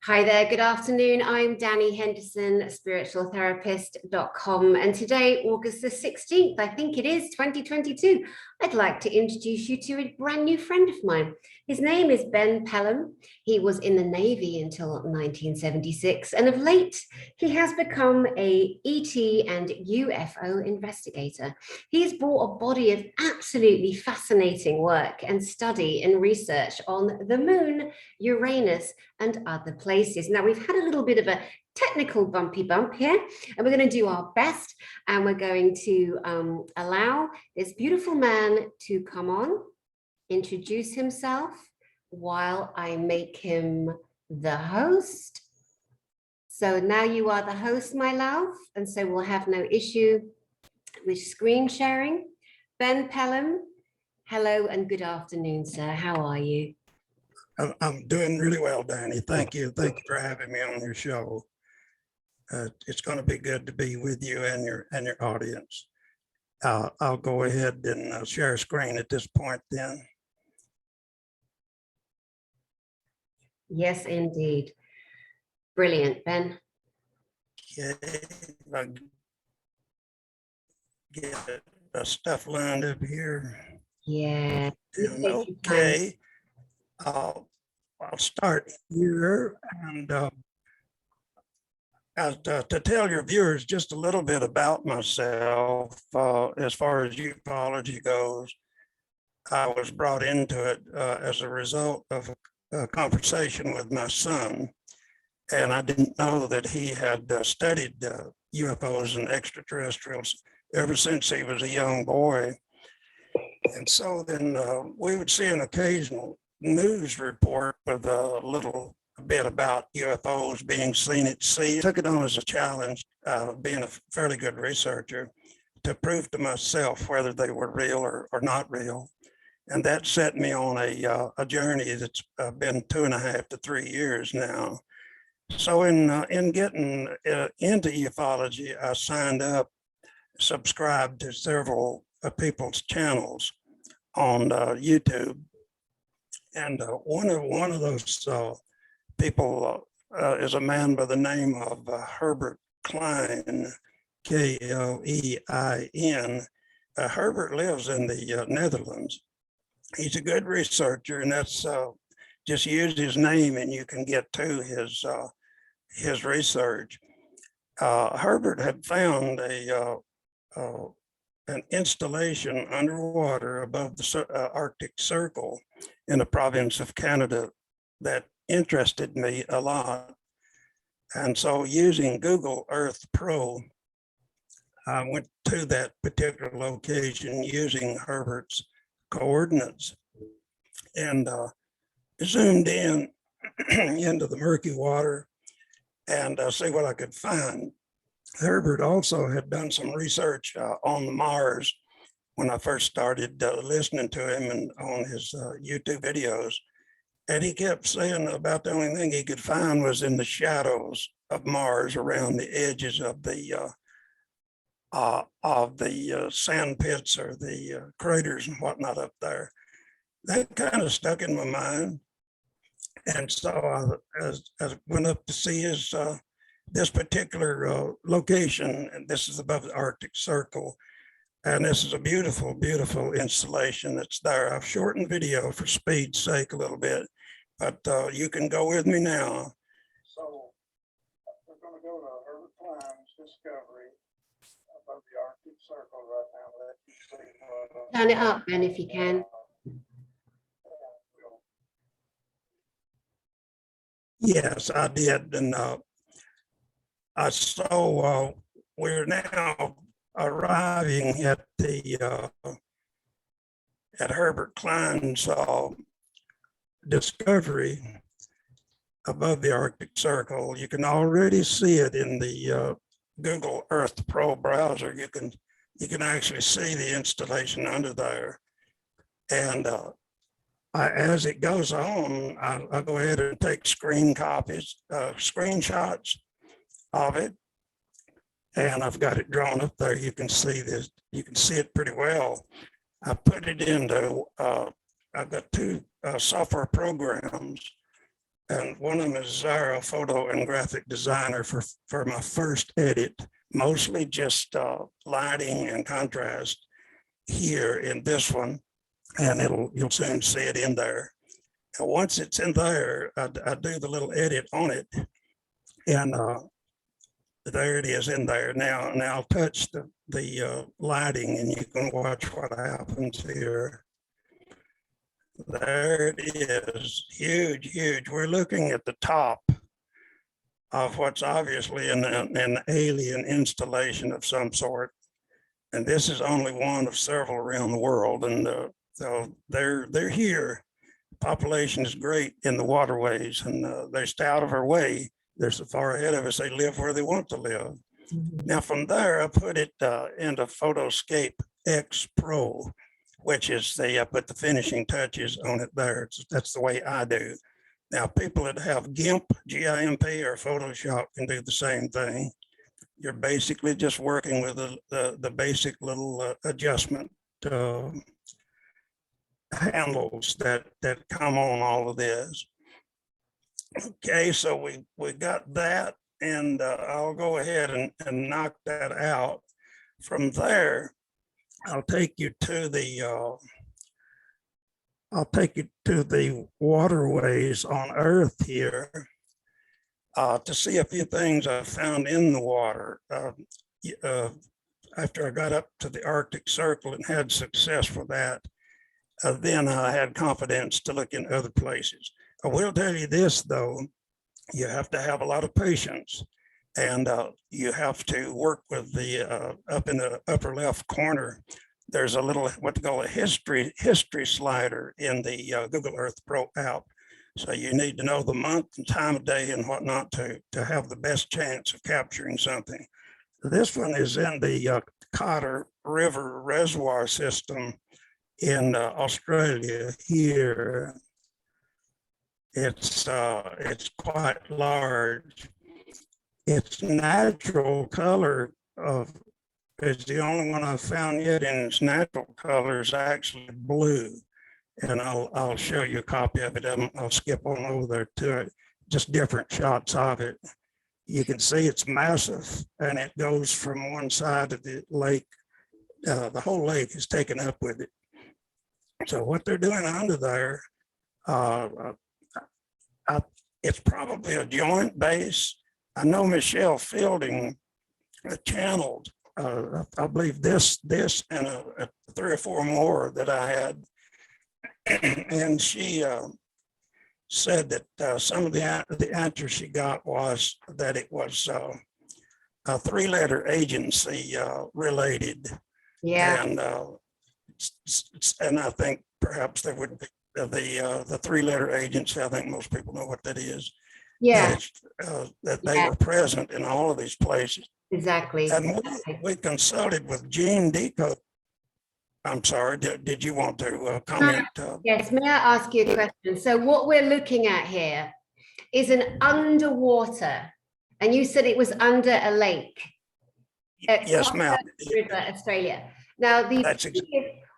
Hi there, good afternoon. I'm Dani Henderson, spiritualtherapist.com. And today, August the 16th, I think it is 2022, I'd like to introduce you to a brand new friend of mine. His name is Ben Pelham. He was in the Navy until 1976. And of late, he has become a ET and UFO investigator. He's brought a body of absolutely fascinating work and study and research on the moon, Uranus, and other places. Now, we've had a little bit of a technical bumpy bump here, and we're going to do our best, and we're going to allow this beautiful man to come on, introduce himself while I make him the host. So now you are the host, my love, and so we'll have no issue with screen sharing. Ben Pelham, hello and good afternoon, sir. How are you? I'm doing really well, Dani. Thank you. Thank you for having me on your show. It's going to be good to be with you and your audience. I'll go ahead and share screen at this point then. Yes, indeed. Brilliant, Ben. Okay. Get the stuff lined up here. Yeah. Okay. I'll start here and to tell your viewers just a little bit about myself. As far as ufology goes, I was brought into it as a result of a conversation with my son, and I didn't know that he had studied UFOs and extraterrestrials ever since he was a young boy. And so then we would see an occasional news report with a little bit about UFOs being seen at sea. I took it on as a challenge, being a fairly good researcher, to prove to myself whether they were real or not real. And that set me on a journey that's been 2.5 to 3 years now. So in getting into ufology, I signed up, subscribed to several people's channels on YouTube. And one of those people is a man by the name of Herbert Klein, K-L-E-I-N. Herbert lives in the Netherlands. He's a good researcher, and that's just use his name and you can get to his research. Herbert had found an installation underwater above the Arctic Circle in the province of Canada that interested me a lot. And so using Google Earth Pro, I went to that particular location using Herbert's coordinates and zoomed in into the murky water and see what I could find. Herbert also had done some research on Mars when I first started listening to him and on his YouTube videos. And he kept saying about the only thing he could find was in the shadows of Mars around the edges of the sand pits or the craters and whatnot up there. That kind of stuck in my mind. And so I went up to see his this particular location, and this is above the Arctic Circle. And this is a beautiful, beautiful installation that's there. I've shortened video for speed's sake a little bit, but you can go with me now. So we're going to go to Herbert Klein's discovery above the Arctic Circle right now. Turn it up, Ben, if you can. Yes, I did. And so we're now arriving at the at Herbert Klein's discovery above the Arctic Circle. You can already see it in the Google Earth Pro browser. You can actually see the installation under there. And as it goes on, I'll go ahead and take screenshots of it. And I've got it drawn up there. You can see this. You can see it pretty well. I put it into, I've got two software programs And one of them is Zara, photo and graphic designer for my first edit, mostly just lighting and contrast here in this one. And you'll soon see it in there. And once it's in there, I do the little edit on it. And there it is in there now. And I'll touch the lighting and you can watch what happens here. There it is, huge, huge. We're looking at the top of what's obviously an alien installation of some sort. And this is only one of several around the world. And so they're here. Population is great in the waterways, and they stay out of our way. They're so far ahead of us, they live where they want to live. Mm-hmm. Now from there, I put it into Photoscape X Pro, which is I put the finishing touches on it there. That's the way I do. Now, people that have GIMP, G-I-M-P, or Photoshop can do the same thing. You're basically just working with the basic little adjustment handles that come on all of this. Okay, so we got that, and I'll go ahead and knock that out. From there, I'll take you to the waterways on Earth here to see a few things I found in the water. After I got up to the Arctic Circle and had success with that, then I had confidence to look in other places. I will tell you this, though, you have to have a lot of patience, and you have to work with the up in the upper left corner. There's a little what they call a history slider in the Google Earth Pro app. So you need to know the month and time of day and whatnot to have the best chance of capturing something. This one is in the Cotter River Reservoir System in Australia here. It's quite large. Its natural color is the only one I've found yet in its natural color is actually blue. And I'll show you a copy of it. I'll skip on over there to it, just different shots of it. You can see it's massive and it goes from one side of the lake. The whole lake is taken up with it. So what they're doing under there, it's probably a joint base. I know Michelle Fielding channeled, I believe this and 3 or 4 more that I had. And she said that some of the answer she got was that it was a 3-letter agency related. Yeah. And I think perhaps there would be the 3-letter agency. I think most people know what that is. Yeah. That they were present in all of these places. Exactly. And we consulted with Gene Deco. I'm sorry, did you want to comment? Yes, may I ask you a question? So what we're looking at here is an underwater, and you said it was under a lake. Yes, ma'am. River, Australia. Now,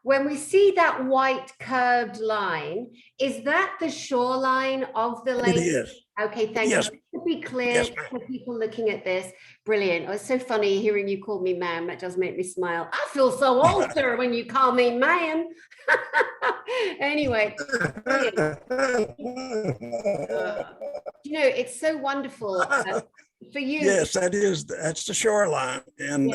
when we see that white curved line, is that the shoreline of the lake? It is. Okay, thank you. To be clear for people looking at this, brilliant. Oh, it's so funny hearing you call me ma'am. That does make me smile. I feel so old, sir, when you call me ma'am. Anyway, it's so wonderful for you. Yes, that's the shoreline. And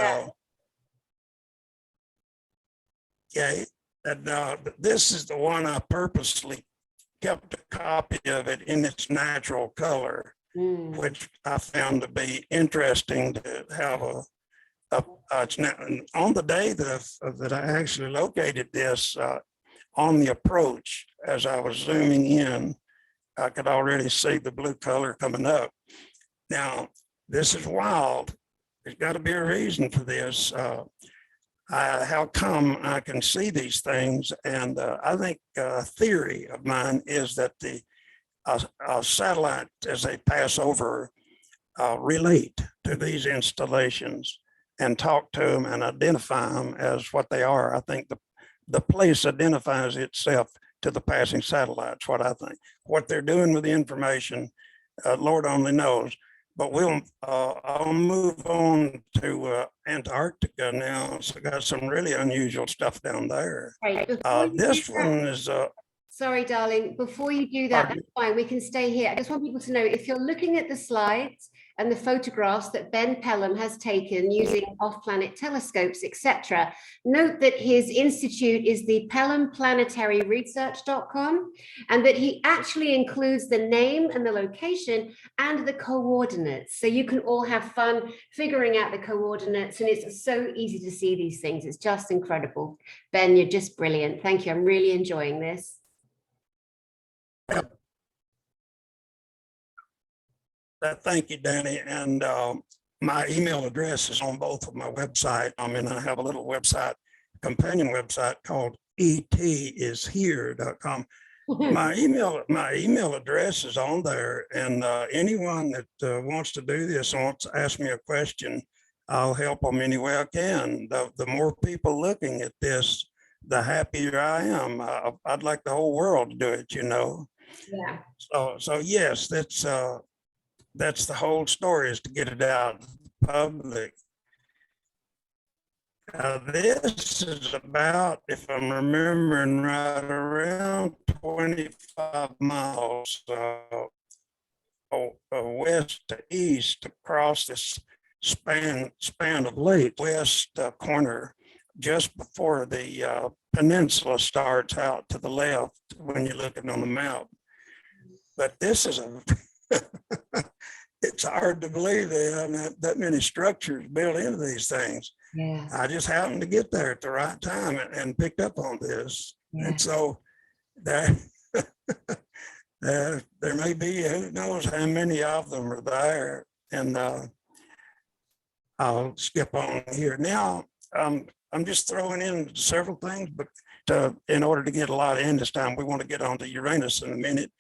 this is the one I purposely kept a copy of it in its natural color, which I found to be interesting to have on the day that I actually located this on the approach, as I was zooming in, I could already see the blue color coming up. Now, this is wild. There's got to be a reason for this. How come I can see these things? And I think a theory of mine is that the satellites, as they pass over, relate to these installations and talk to them and identify them as what they are. I think the place identifies itself to the passing satellites, what I think. What they're doing with the information, Lord only knows. But I'll move on to Antarctica now. So got some really unusual stuff down there. Right. This one is sorry, darling, before you do that, pardon? that's fine, we can stay here. I just want people to know, if you're looking at the slides and the photographs that Ben Pelham has taken using off-planet telescopes, etc., note that his institute is the PelhamPlanetaryResearch.com, and that he actually includes the name and the location and the coordinates. So you can all have fun figuring out the coordinates, and it's so easy to see these things. It's just incredible. Ben, you're just brilliant. Thank you. I'm really enjoying this. Thank you, Dani. And my email address is on both of my website. I mean, I have a little website, companion website called etishere.com. My email address is on there, and anyone that wants to do this and wants to ask me a question, I'll help them any way I can. The more people looking at this, the happier I am. I'd like the whole world to do it, you know. Yeah. So yes, that's the whole story, is to get it out to the public. This is about, if I'm remembering right, around 25 miles west to east across this span of lake, west corner, just before the peninsula starts out to the left when you're looking on the map. But this is it's hard to believe they have that many structures built into these things. Yeah. I just happened to get there at the right time and picked up on this. Yeah. And so there, there may be, who knows how many of them are there. And I'll skip on here. Now, I'm just throwing in several things, but in order to get a lot in this time, we want to get on to Uranus in a minute.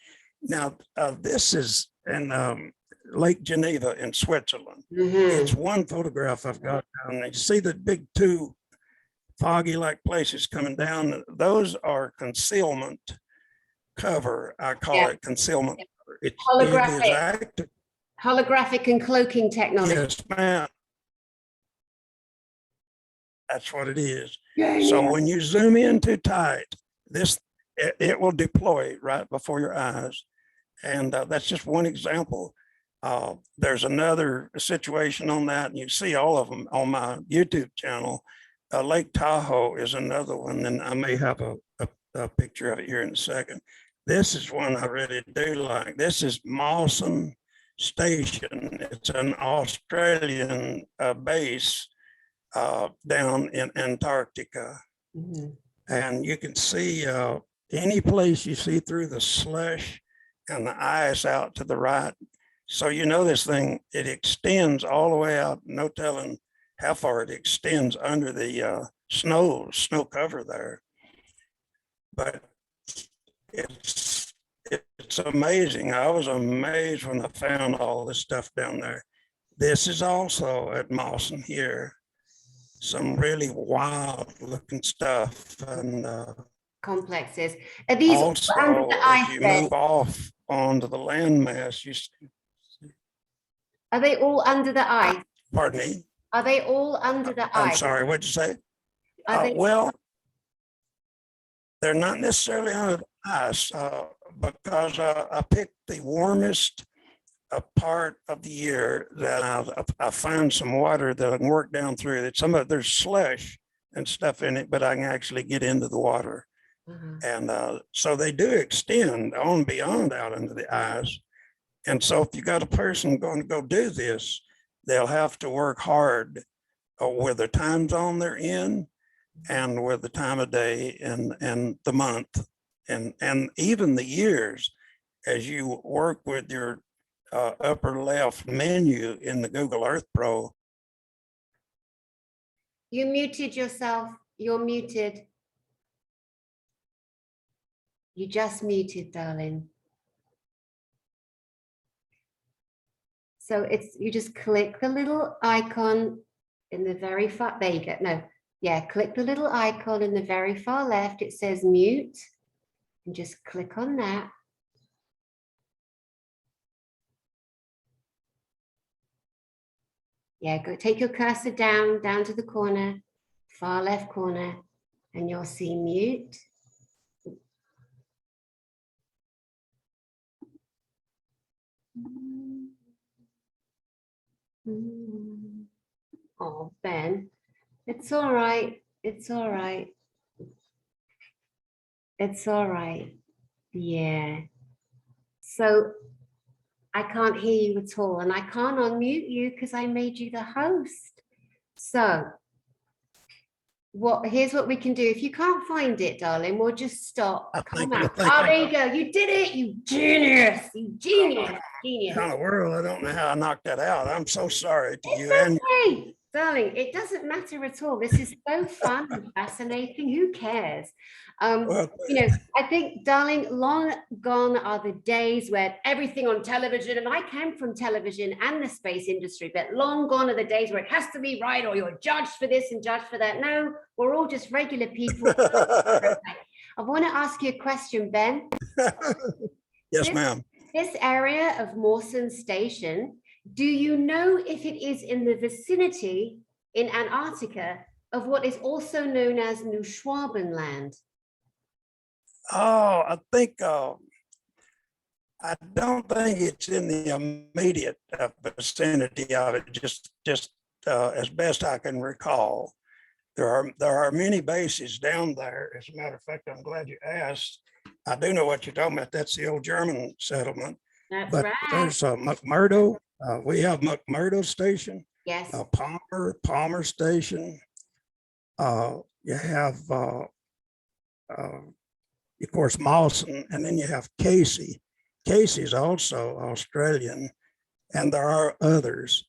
Now, this is in Lake Geneva in Switzerland. It's one photograph I've got down there. You see the big two foggy-like places coming down? Those are concealment cover. I call it concealment cover. It is active. Holographic and cloaking technology. Yes, ma'am. That's what it is. So when you zoom in too tight, it will deploy right before your eyes. And that's just one example. There's another situation on that, and you see all of them on my YouTube channel. Lake Tahoe is another one, and I may have a picture of it here in a second. This is one I really do like. This is Mawson Station. It's an Australian base down in Antarctica. And you can see any place you see through the slush and the ice out to the right. So you know this thing, it extends all the way out, no telling how far it extends under the snow cover there. But it's amazing. I was amazed when I found all this stuff down there. This is also at Mawson here. Some really wild looking stuff. And complexes. Are these also, under the ice? if you move off onto the landmass, you see. Are they all under the ice? Pardon me? Are they all under the ice? I'm sorry, what'd you say? They... Well, they're not necessarily under the ice because I picked the warmest part of the year that I find some water that I can work down through. That there's slush and stuff in it, but I can actually get into the water. And so they do extend on beyond out into the ice. And so if you got a person going to go do this, they'll have to work hard with the time zone they're in and with the time of day and the month and even the years. As you work with your upper left menu in the Google Earth Pro. You muted yourself. You're muted. You just muted, darling. So you just click the little icon in the very far, there you go. No, yeah, click the little icon in the very far left. It says mute. And just click on that. Yeah, go take your cursor down to the corner, far left corner, and you'll see mute. Oh, Ben, it's all right. It's all right. It's all right. Yeah. So I can't hear you at all, and I can't unmute you because I made you the host. So here's what we can do. If you can't find it, darling, we'll just stop. Come out. Oh, there you go. You did it, you genius. You genius. Genius. In the world, I don't know how I knocked that out. I'm so sorry to you. It's okay, darling. It doesn't matter at all. This is so fun and fascinating. Who cares? Well, You know, I think, darling, long gone are the days where everything on television, and I came from television and the space industry, but long gone are the days where it has to be right or you're judged for this and judged for that. No, we're all just regular people. I want to ask you a question, Ben. Yes, ma'am. This area of Mawson Station, do you know if it is in the vicinity in Antarctica of what is also known as New Schwabenland? Oh, I think I don't think it's in the immediate vicinity of it. Just as best I can recall, there are many bases down there. As a matter of fact, I'm glad you asked. I do know what you're talking about. That's the old German settlement. That's but right. There's McMurdo. We have McMurdo Station. Yes. Palmer Station. You have, of course, Mawson, and then you have Casey. Casey's also Australian, and there are others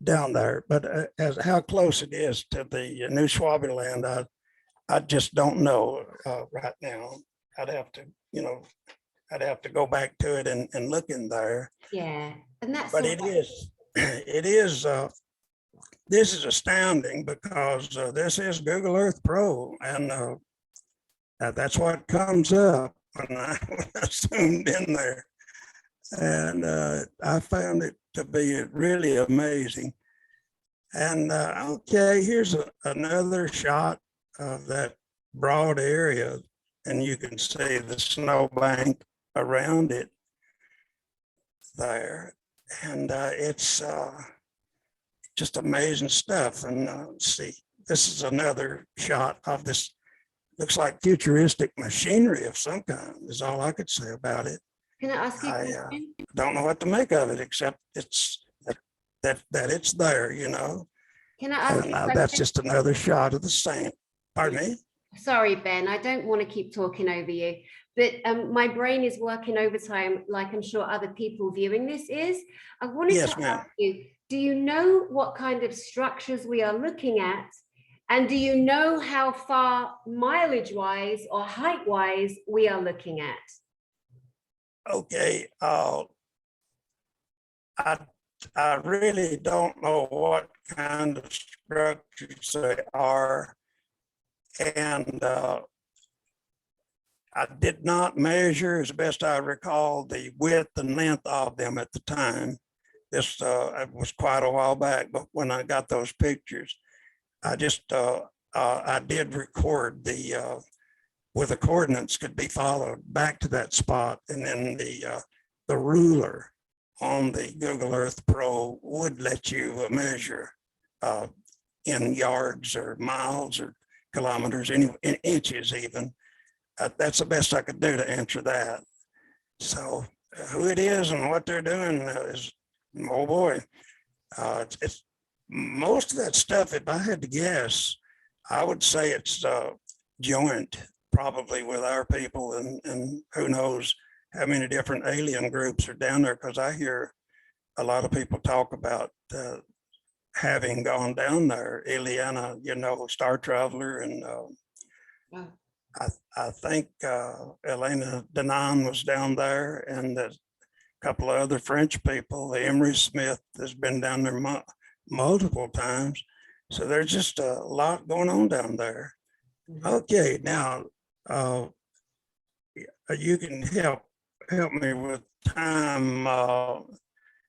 down there. But as how close it is to the New Schwabenland, I just don't know right now. I'd have to go back to it and look in there. Yeah, and that's. But it is. This is astounding because this is Google Earth Pro, and that's what comes up when I zoomed in there, and I found it to be really amazing. And okay, here's another shot of that broad area, and you can see the snowbank around it there, and it's just amazing stuff. And see, this is another shot of this. Looks like futuristic machinery of some kind, is all I could say about it. Can I ask you a question? Don't know what to make of it, except it's that it's there, you know. Can I ask you a question? That's just another shot of the same. Pardon me? Sorry, Ben, I don't want to keep talking over you, but my brain is working overtime, like I'm sure other people viewing this is. I wanted to ask you, do you know what kind of structures we are looking at? And do you know how far mileage-wise or height-wise we are looking at? Okay, I really don't know what kind of structures they are. And I did not measure, as best I recall, the width and length of them at the time. This was quite a while back, but when I got those pictures, I just, I did record where the coordinates could be followed back to that spot. And then the ruler on the Google Earth Pro would let you measure in yards or miles or kilometers, in inches even. That's the best I could do to answer that. So who it is and what they're doing is, oh boy, it's most of that stuff. If I had to guess, I would say it's joint, probably with our people, and who knows how many different alien groups are down there, because I hear a lot of people talk about having gone down there. Ileana, you know, Star Traveler, and I think Elena Denon was down there, and a couple of other French people. The Emery Smith has been down there multiple times. So there's just a lot going on down there. Okay, now you can help me with time,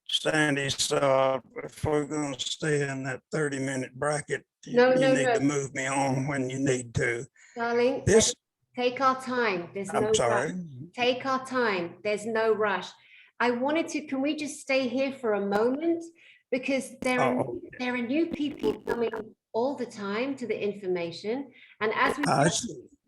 Sandy. So if we're going to stay in that 30-minute bracket, No, you no, need to no, move me on when you need to. darling. This, Take our time. There's no I'm rush. sorry. Take our time. There's no rush. I wanted to, can we just stay here for a moment? Because there are new people coming all the time to the information. And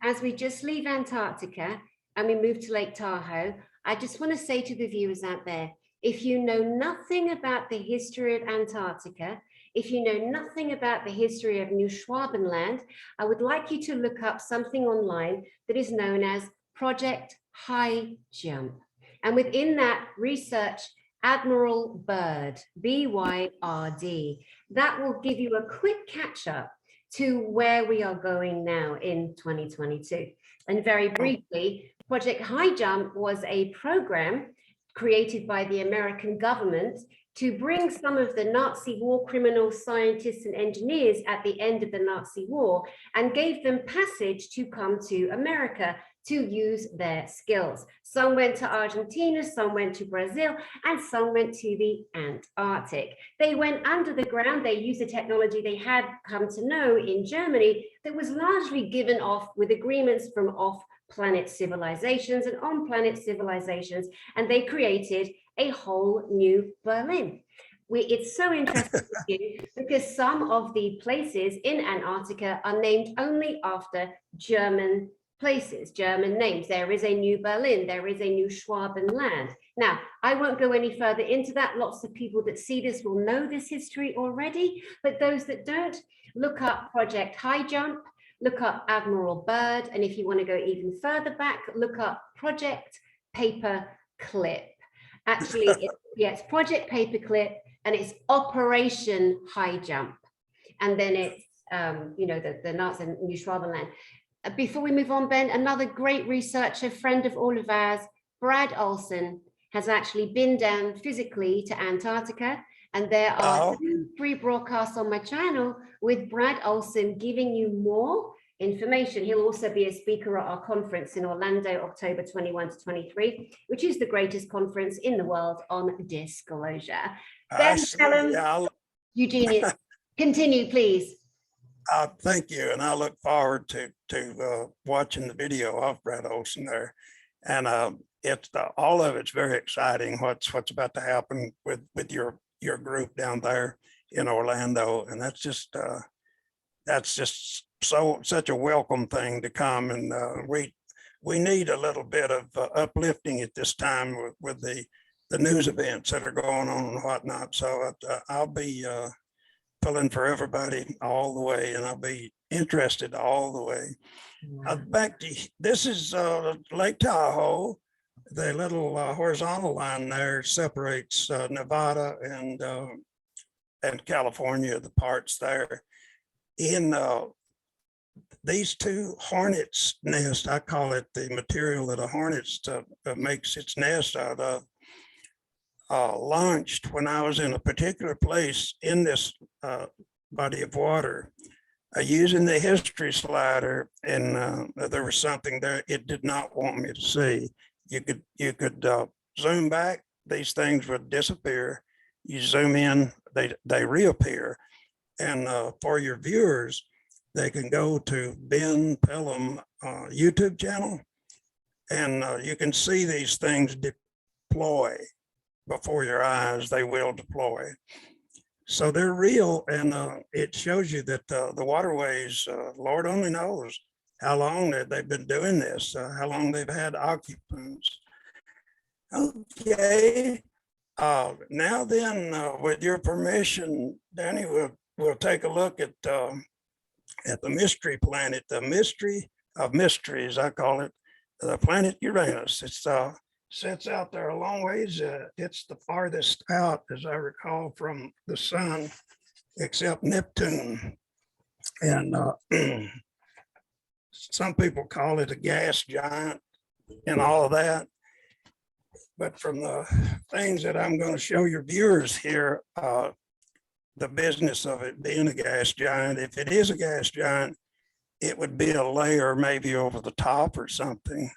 as we just leave Antarctica and we move to Lake Tahoe, I just want to say to the viewers out there, if you know nothing about the history of Antarctica, if you know nothing about the history of New Schwabenland, I would like you to look up something online that is known as Project High Jump. And within that, research Admiral Byrd, B-Y-R-D. That will give you a quick catch up to where we are going now in 2022. And very briefly, Project High Jump was a program created by the American government to bring some of the Nazi war criminal scientists and engineers at the end of the Nazi war and gave them passage to come to America to use their skills. Some went to Argentina, some went to Brazil, and some went to the Antarctic. They went under the ground. They used the technology they had come to know in Germany that was largely given off with agreements from off-planet civilizations and on-planet civilizations, and they created a whole new Berlin. It's so interesting because some of the places in Antarctica are named only after German places, German names. There is a new Berlin, there is a new Schwabenland. Now, I won't go any further into that. Lots of people that see this will know this history already, but those that don't, look up Project High Jump, look up Admiral Byrd, and if you want to go even further back, look up Project Paperclip. Actually, it's Project Paperclip, and it's Operation High Jump. And then it's, the Nazi New Schwabenland. Before we move on, Ben, another great researcher, friend of all of ours, Brad Olson, has actually been down physically to Antarctica. And there are 2 free broadcasts on my channel with Brad Olson giving you more information. He'll also be a speaker at our conference in Orlando, October 21 to 23, which is the greatest conference in the world on disclosure. Ben Pelham, Eugenia, continue, please. Thank you, and I look forward to watching the video of Brad Olson there, and it's all of it's very exciting. What's about to happen with your group down there in Orlando, and that's just such a welcome thing to come, and we need a little bit of uplifting at this time with the news events that are going on and whatnot. So I'll be pulling for everybody all the way, and I'll be interested all the way. Back to this is Lake Tahoe. The little horizontal line there separates Nevada and California, the parts there. In these 2 hornets' nest, I call it the material that a hornet makes its nest out of, launched when I was in a particular place in this body of water, using the history slider, and there was something there it did not want me to see. You could zoom back, these things would disappear. You zoom in, they reappear. And for your viewers, they can go to Ben Pelham YouTube channel, and you can see these things deploy before your eyes. They will deploy. So they're real, and it shows you that the waterways, Lord only knows how long they've been doing this, how long they've had occupants. Okay, now then, with your permission, Danny, we'll take a look at the mystery planet, the mystery of mysteries, I call it, the planet Uranus. It's sits out there a long ways. It's the farthest out, as I recall, from the sun, except Neptune. And some people call it a gas giant and all of that. But from the things that I'm going to show your viewers here, the business of it being a gas giant, if it is a gas giant, it would be a layer maybe over the top or something.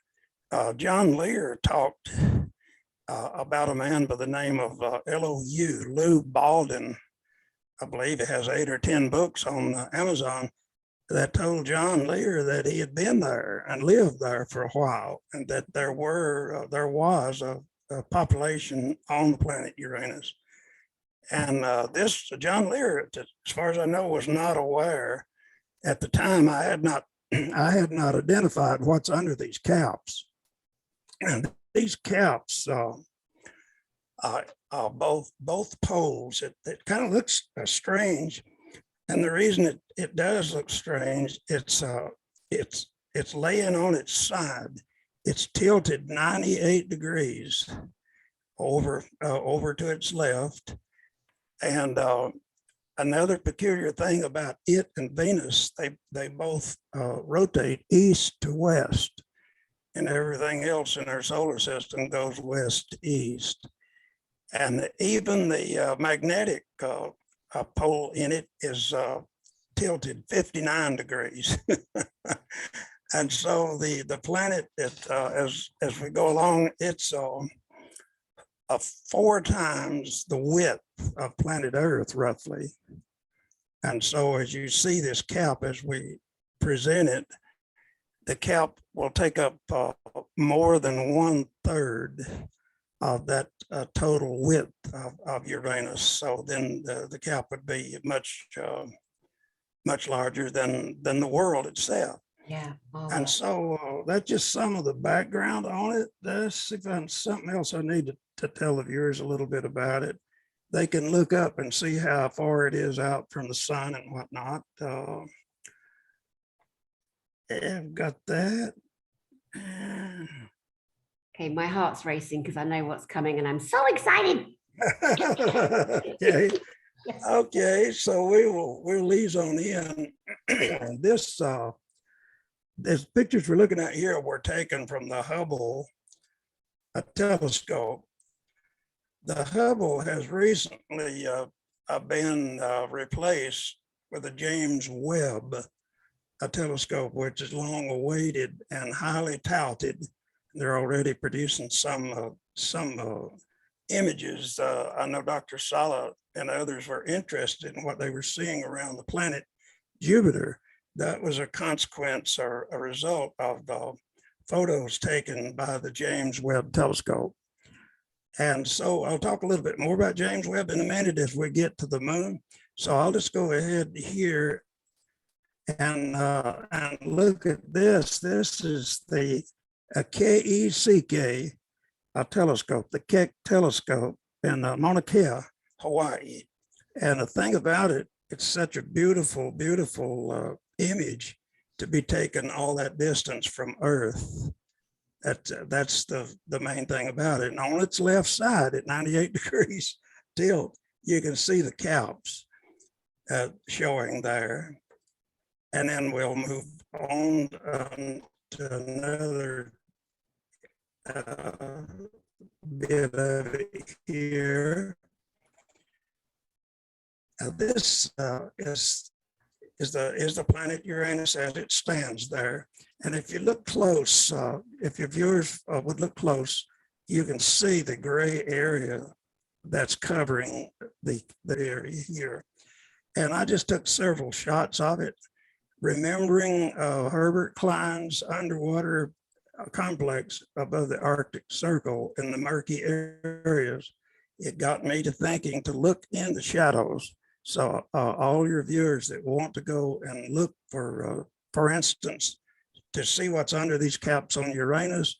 John Lear talked about a man by the name of Lou Baldwin. I believe he has 8 or 10 books on Amazon that told John Lear that he had been there and lived there for a while, and that there was a population on the planet Uranus. And this John Lear, as far as I know, was not aware at the time. I had not identified what's under these caps, and these caps, both poles. It kind of looks strange, and the reason it does look strange, it's laying on its side. It's tilted 98 degrees over to its left, and another peculiar thing about it and Venus, they both rotate east to west, and everything else in our solar system goes west to east. And even the magnetic pole in it is tilted 59 degrees. And so the planet, as we go along, it's 4 times the width of planet Earth, roughly. And so as you see this cap, as we present it, the cap will take up more than 1/3 of that total width of Uranus. So then the cap would be much larger than the world itself. Yeah. Oh, And so that's just some of the background on it. Let's see if there's something else I need to tell the viewers a little bit about it. They can look up and see how far it is out from the sun and whatnot. I've got that. okay, my heart's racing because I know what's coming and I'm so excited. Okay. Yes. Okay, so we'll leave on in. And this pictures we're looking at here were taken from the Hubble telescope. The Hubble has recently been replaced with the James Webb telescope, which is long awaited and highly touted. They're already producing some images. I know Dr. Sala and others were interested in what they were seeing around the planet Jupiter. That was a consequence or a result of the photos taken by the James Webb telescope. And so I'll talk a little bit more about James Webb in a minute as we get to the moon. So I'll just go ahead here and look at this. This is the KECK telescope, the Keck telescope in Mauna Kea, Hawaii. And the thing about it, it's such a beautiful, beautiful image to be taken all that distance from Earth. That's the main thing about it. And on its left side at 98 degrees tilt, you can see the caps showing there. And then we'll move on to another bit of it here. This is the planet Uranus as it stands there. And if you look close, if your viewers would look close, you can see the gray area that's covering the area here. And I just took several shots of it, remembering Herbert Klein's underwater complex above the Arctic Circle in the murky areas. It got me to thinking to look in the shadows. So all your viewers that want to go and look for instance, to see what's under these caps on Uranus,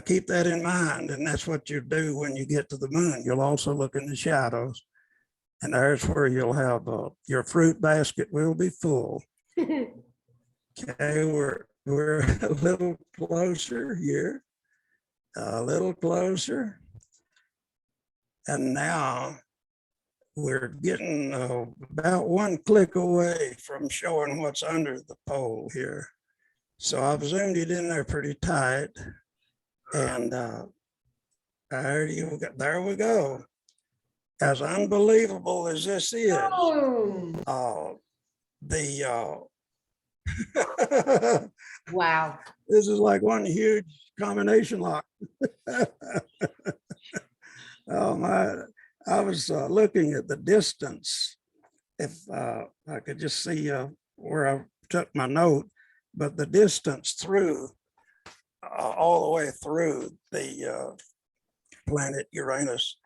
keep that in mind. And that's what you do when you get to the moon. You'll also look in the shadows. And there's where you'll have your fruit basket will be full. Okay, we're a little closer here, a little closer. And now we're getting about 1 click away from showing what's under the pole here. So I've zoomed it in there pretty tight. And there we go. As unbelievable as this is, Oh. the Wow. This is like one huge combination lock. Oh my, I was looking at the distance. If I could just see where I took my note, but the distance through, all the way through the planet Uranus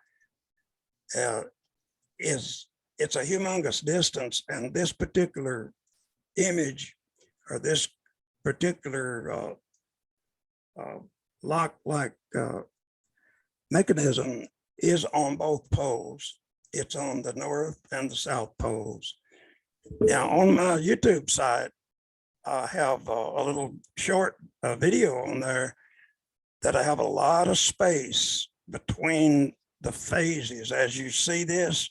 it's a humongous distance. And this particular image or this particular lock-like mechanism is on both poles. It's on the north and the south poles. Now, on my YouTube site, I have a little short video on there that I have a lot of space between the phases as you see this,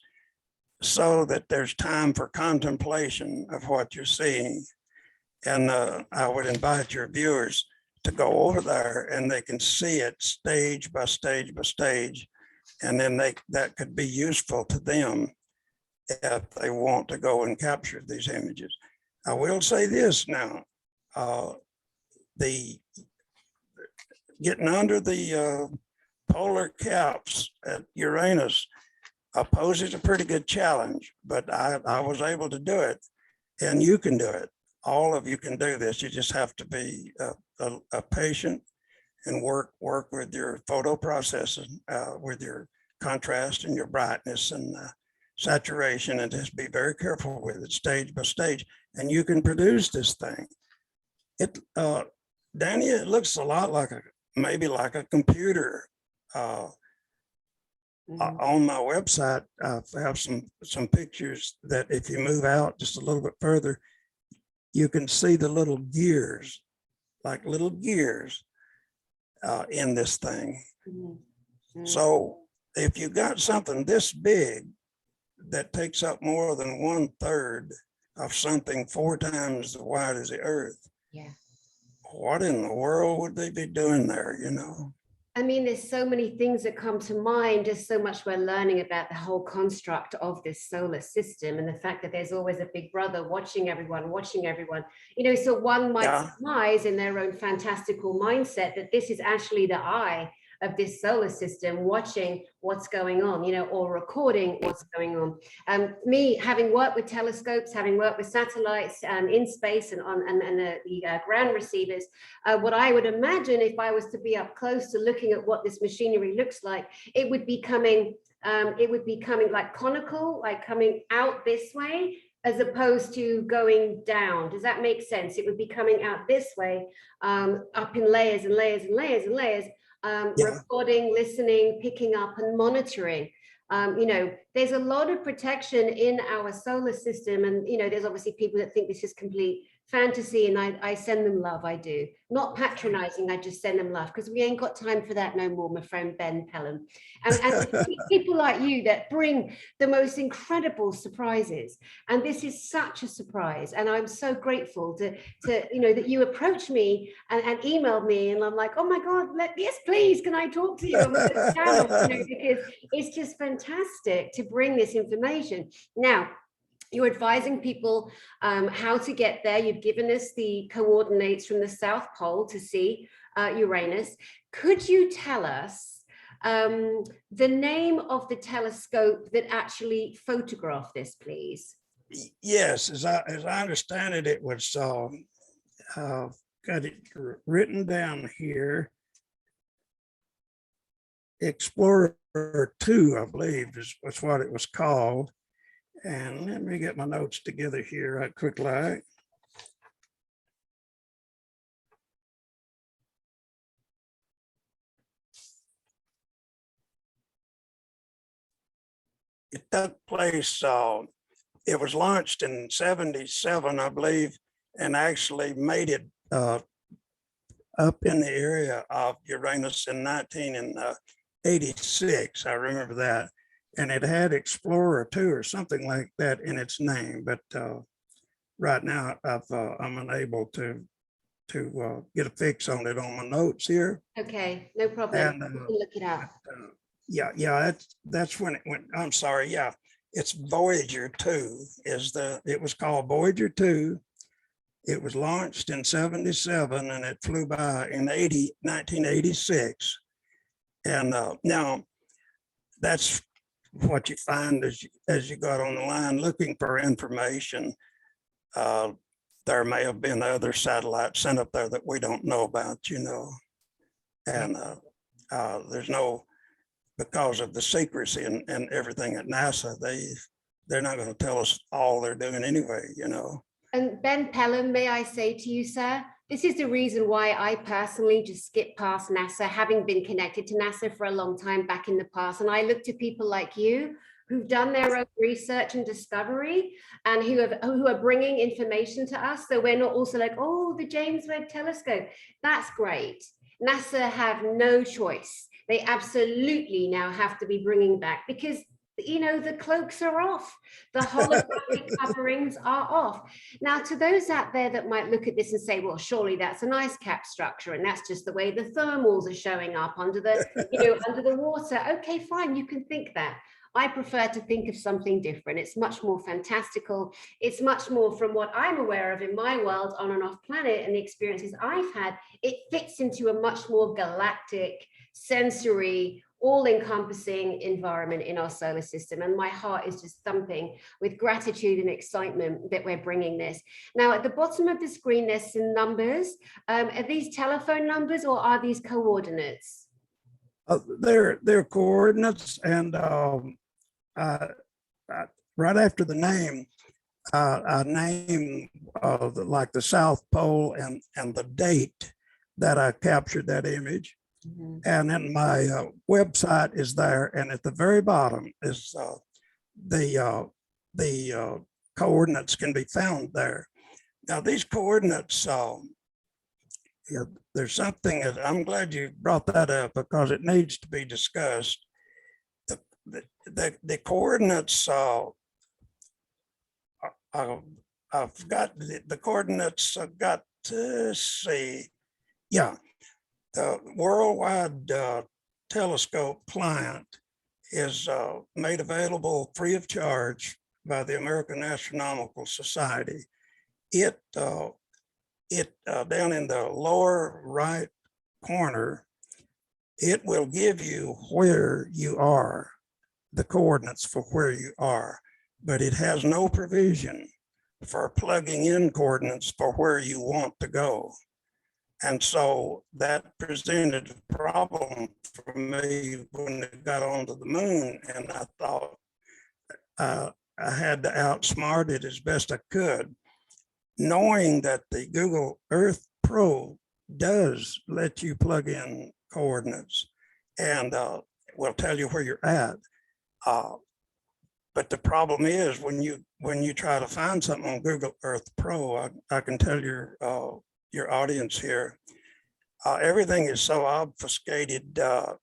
so that there's time for contemplation of what you're seeing. And I would invite your viewers to go over there and they can see it stage by stage by stage. And then that could be useful to them if they want to go and capture these images. I will say this now, the getting under the polar caps at Uranus poses a pretty good challenge, but I was able to do it, and you can do it. All of you can do this. You just have to be a patient and work with your photo processing, with your contrast and your brightness and saturation, and just be very careful with it stage by stage, and you can produce this thing. Dani, it looks a lot like maybe like a computer. On my website, I have some pictures that if you move out just a little bit further, you can see the little gears, like little gears in this thing. So if you got something this big that takes up more than 1/3 of something 4 times as wide as the Earth, yeah, what in the world would they be doing there, you know? I mean, there's so many things that come to mind, just so much we're learning about the whole construct of this solar system and the fact that there's always a big brother watching everyone. You know, so one might surmise in their own fantastical mindset that this is actually the eye of this solar system watching what's going on, you know, or recording what's going on. Me, having worked with telescopes, having worked with satellites in space and on the ground receivers, what I would imagine if I was to be up close to looking at what this machinery looks like, it would be coming like conical, like coming out this way, as opposed to going down. Does that make sense? It would be coming out this way, up in layers and layers and layers and layers, recording, listening, picking up and monitoring. You know, there's a lot of protection in our solar system. And, you know, there's obviously people that think this is complete fantasy, and I send them love. I do. Not patronizing, I just send them love, because we ain't got time for that no more, my friend Ben Pelham. And people like you that bring the most incredible surprises. And this is such a surprise. And I'm so grateful to you know, that you approached me and emailed me, and I'm like, oh my God, yes, please, can I talk to you on this channel? You know, because it's just fantastic to bring this information. Now, you're advising people how to get there. You've given us the coordinates from the South Pole to see Uranus. Could you tell us the name of the telescope that actually photographed this, please? Yes, as I understand it, it was got it written down here. Explorer 2, I believe, was what it was called. And let me get my notes together here right quickly. It took place, it was launched in 77, I believe, and actually made it up in the area of Uranus in 1986. I remember that. And it had Explorer 2 or something like that in its name, but right now I'm unable to get a fix on it on my notes here. Okay, no problem. And, you can look it up. That's when it went. I'm sorry. Yeah, it's Voyager 2. It was called Voyager 2, It was launched in 77 and it flew by in 1986. And now that's what you find as you got on the line looking for information. There may have been other satellites sent up there that we don't know about, you know. And there's no, because of the secrecy and everything at NASA, they're not going to tell us all they're doing anyway, you know. And Ben Pelham, may I say to you, sir, this is the reason why I personally just skip past NASA, having been connected to NASA for a long time back in the past. And I look to people like you who've done their own research and discovery and who are bringing information to us. So we're not also like, oh, the James Webb Telescope. That's great. NASA have no choice. They absolutely now have to be bringing back, because you know, the cloaks are off, the holographic coverings are off. Now, to those out there that might look at this and say, well, surely that's an ice cap structure, and that's just the way the thermals are showing up under the, you know, under the water. Okay, fine, you can think that. I prefer to think of something different. It's much more fantastical. It's much more from what I'm aware of in my world on and off planet and the experiences I've had. It fits into a much more galactic, sensory, all-encompassing environment in our solar system, and my heart is just thumping with gratitude and excitement that we're bringing this. Now, at the bottom of the screen, there's some numbers. Are these telephone numbers or are these coordinates? They're coordinates, and right after the name, I name like the South Pole and the date that I captured that image. Mm-hmm. And then my website is there, and at the very bottom is the coordinates can be found there. Now these coordinates, there's something that I'm glad you brought that up because it needs to be discussed. The coordinates, I've got the coordinates. I've got to see, yeah. The Worldwide Telescope client is made available free of charge by the American Astronomical Society. It down in the lower right corner, it will give you where you are, the coordinates for where you are, but it has no provision for plugging in coordinates for where you want to go. And so that presented a problem for me when it got onto the moon. And I thought I had to outsmart it as best I could, knowing that the Google Earth Pro does let you plug in coordinates and will tell you where you're at. But the problem is when you try to find something on Google Earth Pro, I can tell your audience here, everything is so obfuscated,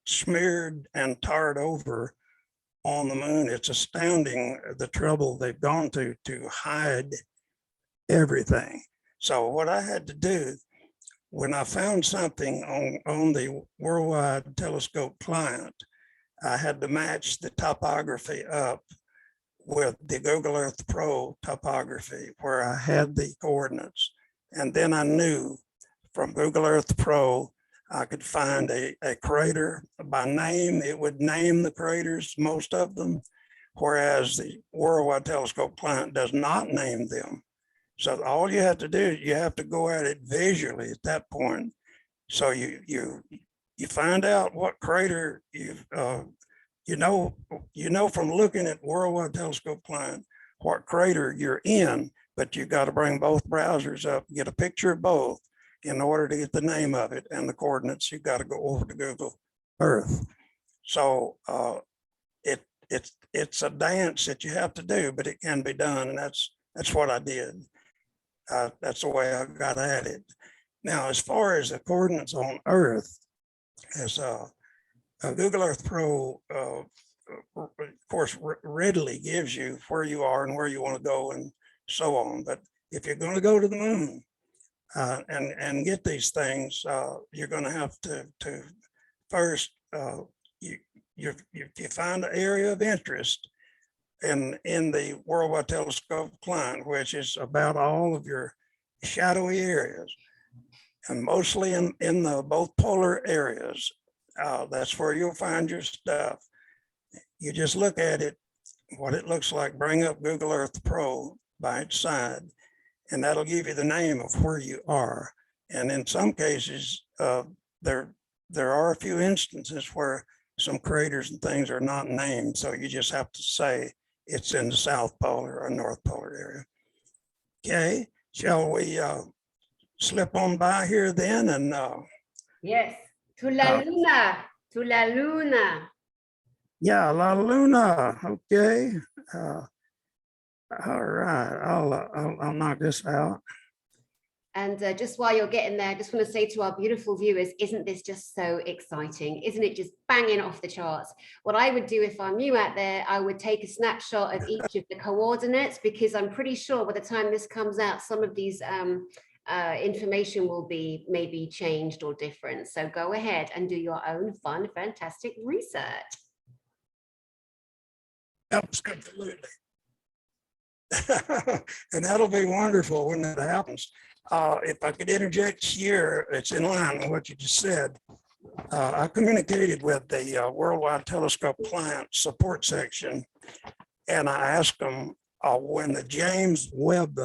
smeared and tarred over on the moon. It's astounding the trouble they've gone to hide everything. So what I had to do when I found something on the Worldwide Telescope client, I had to match the topography up with the Google Earth Pro topography where I had the coordinates. And then I knew from Google Earth Pro, I could find a crater by name. It would name the craters, most of them, whereas the Worldwide Telescope client does not name them. So all you have to do, you have to go at it visually at that point. So you find out what crater you know from looking at Worldwide Telescope client what crater you're in, but you got to bring both browsers up, get a picture of both in order to get the name of it and the coordinates. You got to go over to Google Earth. So it's a dance that you have to do, but it can be done, and that's what I did. That's the way I got at it. Now, as far as the coordinates on Earth, as Google Earth Pro, of course, readily gives you where you are and where you want to go and so on. But if you're going to go to the moon and get these things, you're going to have to first, you find an area of interest in the Worldwide Telescope client, which is about all of your shadowy areas, and mostly in the both polar areas. That's where you'll find your stuff. You just look at it, what it looks like, bring up Google Earth Pro by its side, and that'll give you the name of where you are. And in some cases, there are a few instances where some craters and things are not named. So you just have to say it's in the South Polar or North Polar area. Okay, shall we slip on by here then? And yes, to la luna, to la luna. yeah, La Luna. Okay. All right, I'll knock this out. And just while you're getting there, I just want to say to our beautiful viewers, isn't this just so exciting? Isn't it just banging off the charts? What I would do if I'm you out there, I would take a snapshot of each of the coordinates, because I'm pretty sure by the time this comes out, some of these information will be maybe changed or different. So go ahead and do your own fun, fantastic research. Absolutely. And that'll be wonderful when that happens. If I could interject here, it's in line with what you just said. I communicated with the Worldwide Telescope Client support section, and I asked them when the James Webb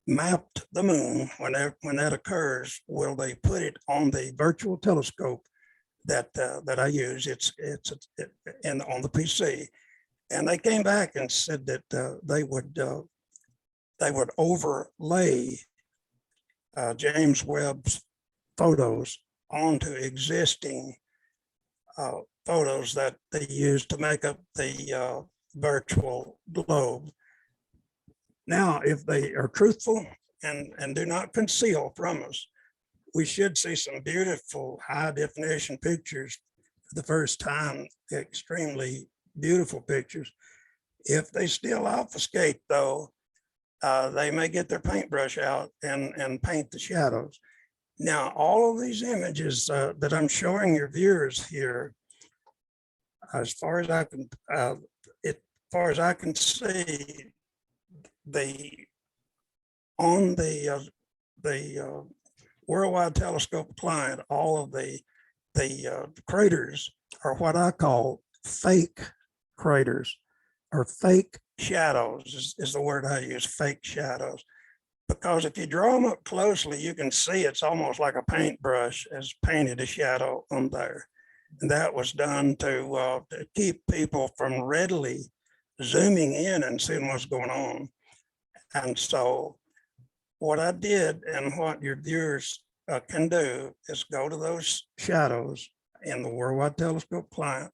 mapped the moon, when that occurs, will they put it on the virtual telescope that I use? It's on the PC. And they came back and said that they would overlay James Webb's photos onto existing photos that they use to make up the virtual globe. Now, if they are truthful and do not conceal from us, we should see some beautiful high definition pictures for the first time, extremely beautiful pictures. If they still obfuscate, though, they may get their paintbrush out and paint the shadows. Now, all of these images that I'm showing your viewers here, as far as I can see, on the Worldwide Telescope Client, all of the craters are what I call fake craters, or fake shadows is the word I use, fake shadows. Because if you draw them up closely, you can see it's almost like a paintbrush has painted a shadow on there. And that was done to keep people from readily zooming in and seeing what's going on. And so what I did, and what your viewers can do, is go to those shadows in the Worldwide Telescope Client,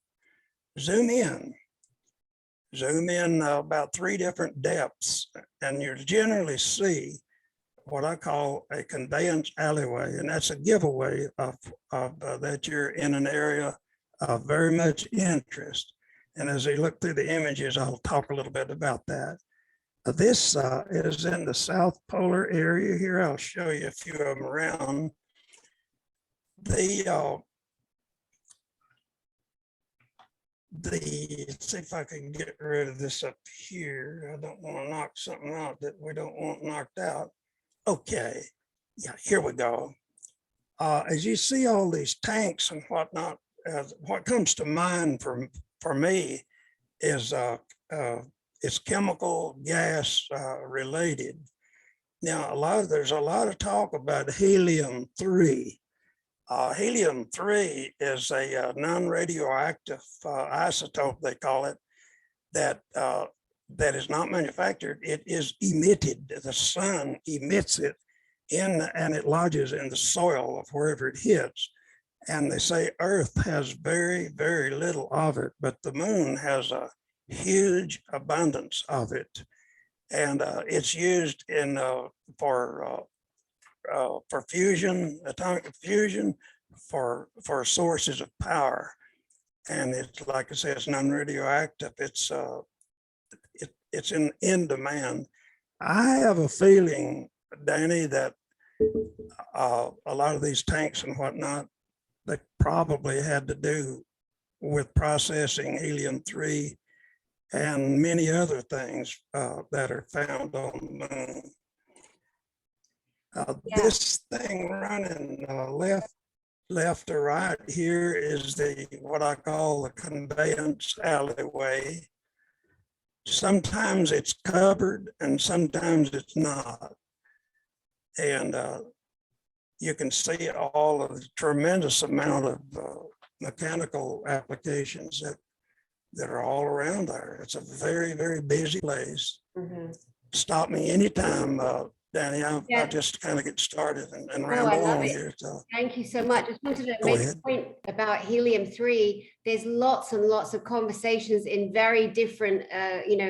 zoom in about 3 different depths, and you generally see what I call a conveyance alleyway, and that's a giveaway of that you're in an area of very much interest. And as you look through the images, I'll talk a little bit about that. This is in the South Polar area here. I'll show you a few of them around. Let's see if I can get rid of this up here. I don't want to knock something out that we don't want knocked out. Okay, yeah, here we go. As you see all these tanks and whatnot, what comes to mind for me is it's chemical gas related. Now, there's a lot of talk about helium-3. Helium-3 is a non-radioactive isotope, they call it, that is not manufactured. It is emitted. The sun emits it and it lodges in the soil of wherever it hits. And they say Earth has very, very little of it, but the moon has a huge abundance of it. And it's used for fusion, atomic fusion, for sources of power. And it's, like I said, it's non-radioactive. It's in demand. I have a feeling, Dani, that a lot of these tanks and whatnot, they probably had to do with processing helium-3 and many other things that are found on the moon. Yeah. This thing running left to right here is the what I call the conveyance alleyway. Sometimes it's covered and sometimes it's not. And you can see all of the tremendous amount of mechanical applications that are all around there. It's a very, very busy place. Mhm. Stop me anytime, Danny. I Yeah. just kind of get started and Oh, I ramble love on it. here. So Thank you so much. I just wanted to go make ahead. a point about helium-3. There's lots and lots of conversations in very different,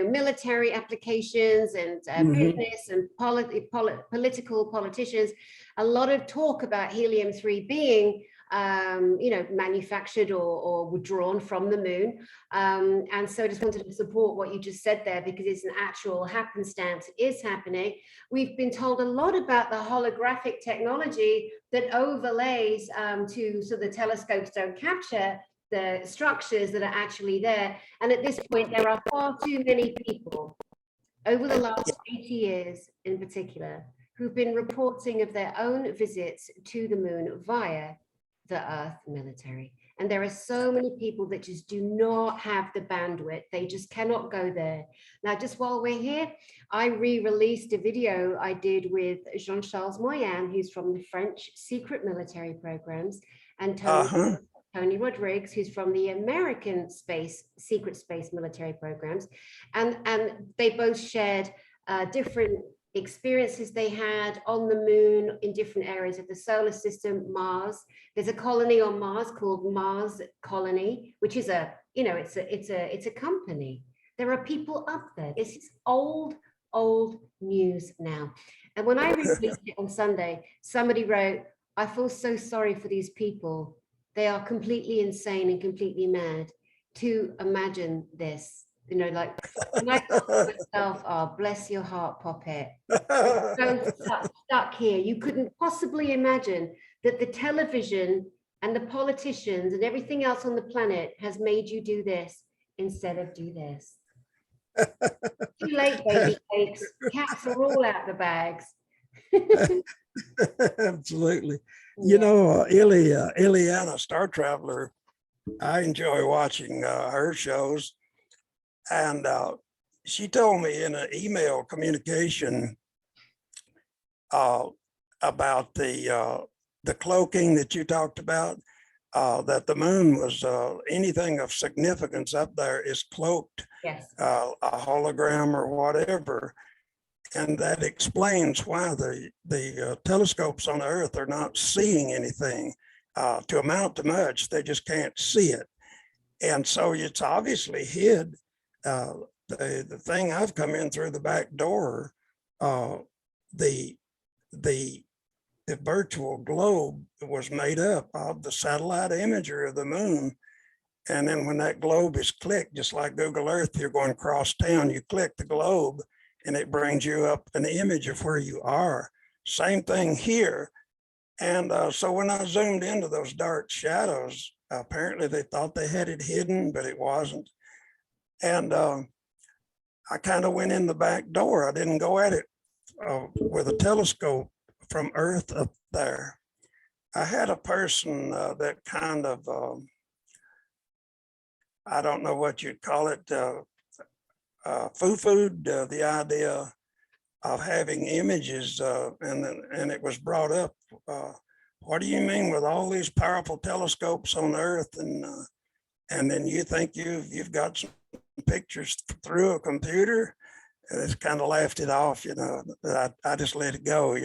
military applications and business and political politicians. A lot of talk about helium-3 being, manufactured or withdrawn from the moon. And so I just wanted to support what you just said there because it's an actual happenstance. It is happening. We've been told a lot about the holographic technology that overlays so the telescopes don't capture the structures that are actually there. And at this point, there are far too many people over the last 80 years in particular who've been reporting of their own visits to the moon via the Earth military. And there are so many people that just do not have the bandwidth. They just cannot go there. Now, just while we're here, I re-released a video I did with Jean-Charles Moyen, who's from the French secret military programs, and Tony Rodriguez, who's from the American secret space military programs. And they both shared different experiences they had on the moon in different areas of the solar system, Mars. There's a colony on Mars called Mars Colony, which is it's a company. There are people up there. This is old news now. And when I released it on Sunday, somebody wrote, "I feel so sorry for these people. They are completely insane and completely mad to imagine this." And I thought to myself, "Oh, bless your heart, Poppet. So stuck here. You couldn't possibly imagine that the television and the politicians and everything else on the planet has made you do this instead of do this." Too late, baby cakes. Cats are all out the bags. Absolutely. You know, Ileana, Star Traveler, I enjoy watching her shows. And she told me in an email communication about the cloaking that you talked about, that the moon was anything of significance up there is cloaked, a hologram or whatever. And that explains why the telescopes on Earth are not seeing anything to amount to much. They just can't see it. And so it's obviously hid. The thing I've come in through the back door, the virtual globe was made up of the satellite imagery of the moon. And then when that globe is clicked, just like Google Earth, you're going across town, you click the globe and it brings you up an image of where you are. Same thing here. And so when I zoomed into those dark shadows, apparently they thought they had it hidden, but it wasn't. And I kind of went in the back door. I didn't go at it with a telescope from Earth up there. I had a person that kind of, I don't know what you'd call it, foo-fooed the idea of having images, and it was brought up. What do you mean with all these powerful telescopes on Earth, and then you think you've got some pictures through a computer? And it's kind of laughed it off, I just let it go,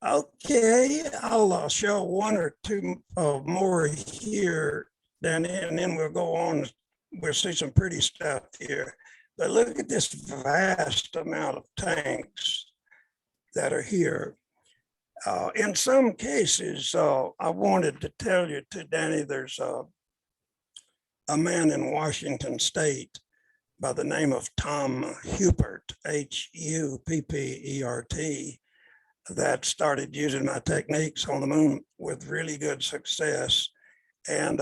Okay, I'll show one or two more here, Danny, and then we'll go on. We'll see some pretty stuff here. But look at this vast amount of tanks that are here. In some cases, I wanted to tell you too, Danny, there's a man in Washington State by the name of Tom Huppert, Huppert, that started using my techniques on the moon with really good success. And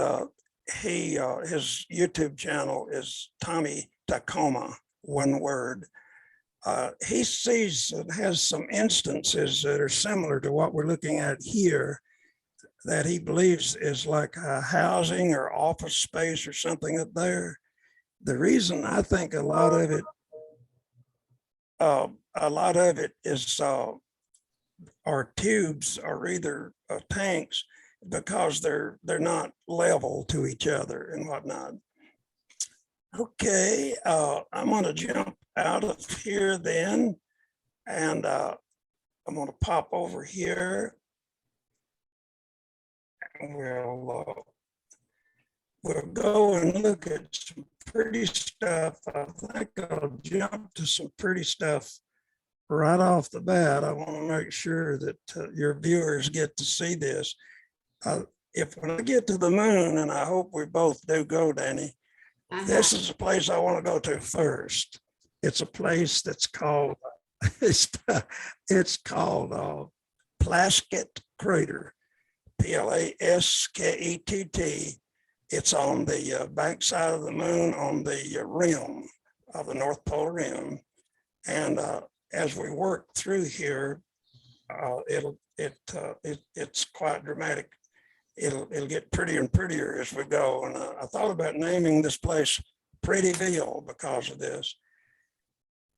his YouTube channel is Tommy Tacoma, one word. He sees and has some instances that are similar to what we're looking at here that he believes is like a housing or office space or something up there. The reason I think a lot of it is our tubes are either tanks because they're not level to each other and whatnot. Okay, I'm going to jump out of here then, and I'm going to pop over here, and we'll go and look at some pretty stuff. I think I'll jump to some pretty stuff right off the bat. I want to make sure that your viewers get to see this. If when I get to the moon, and I hope we both do go, Dani, this is a place I want to go to first. It's a place that's called, it's called Plaskett Crater, Plaskett. It's on the backside of the moon on the rim of the North Polar Rim. And as we work through here, it's quite dramatic. It'll get prettier and prettier as we go. And I thought about naming this place Prettyville because of this.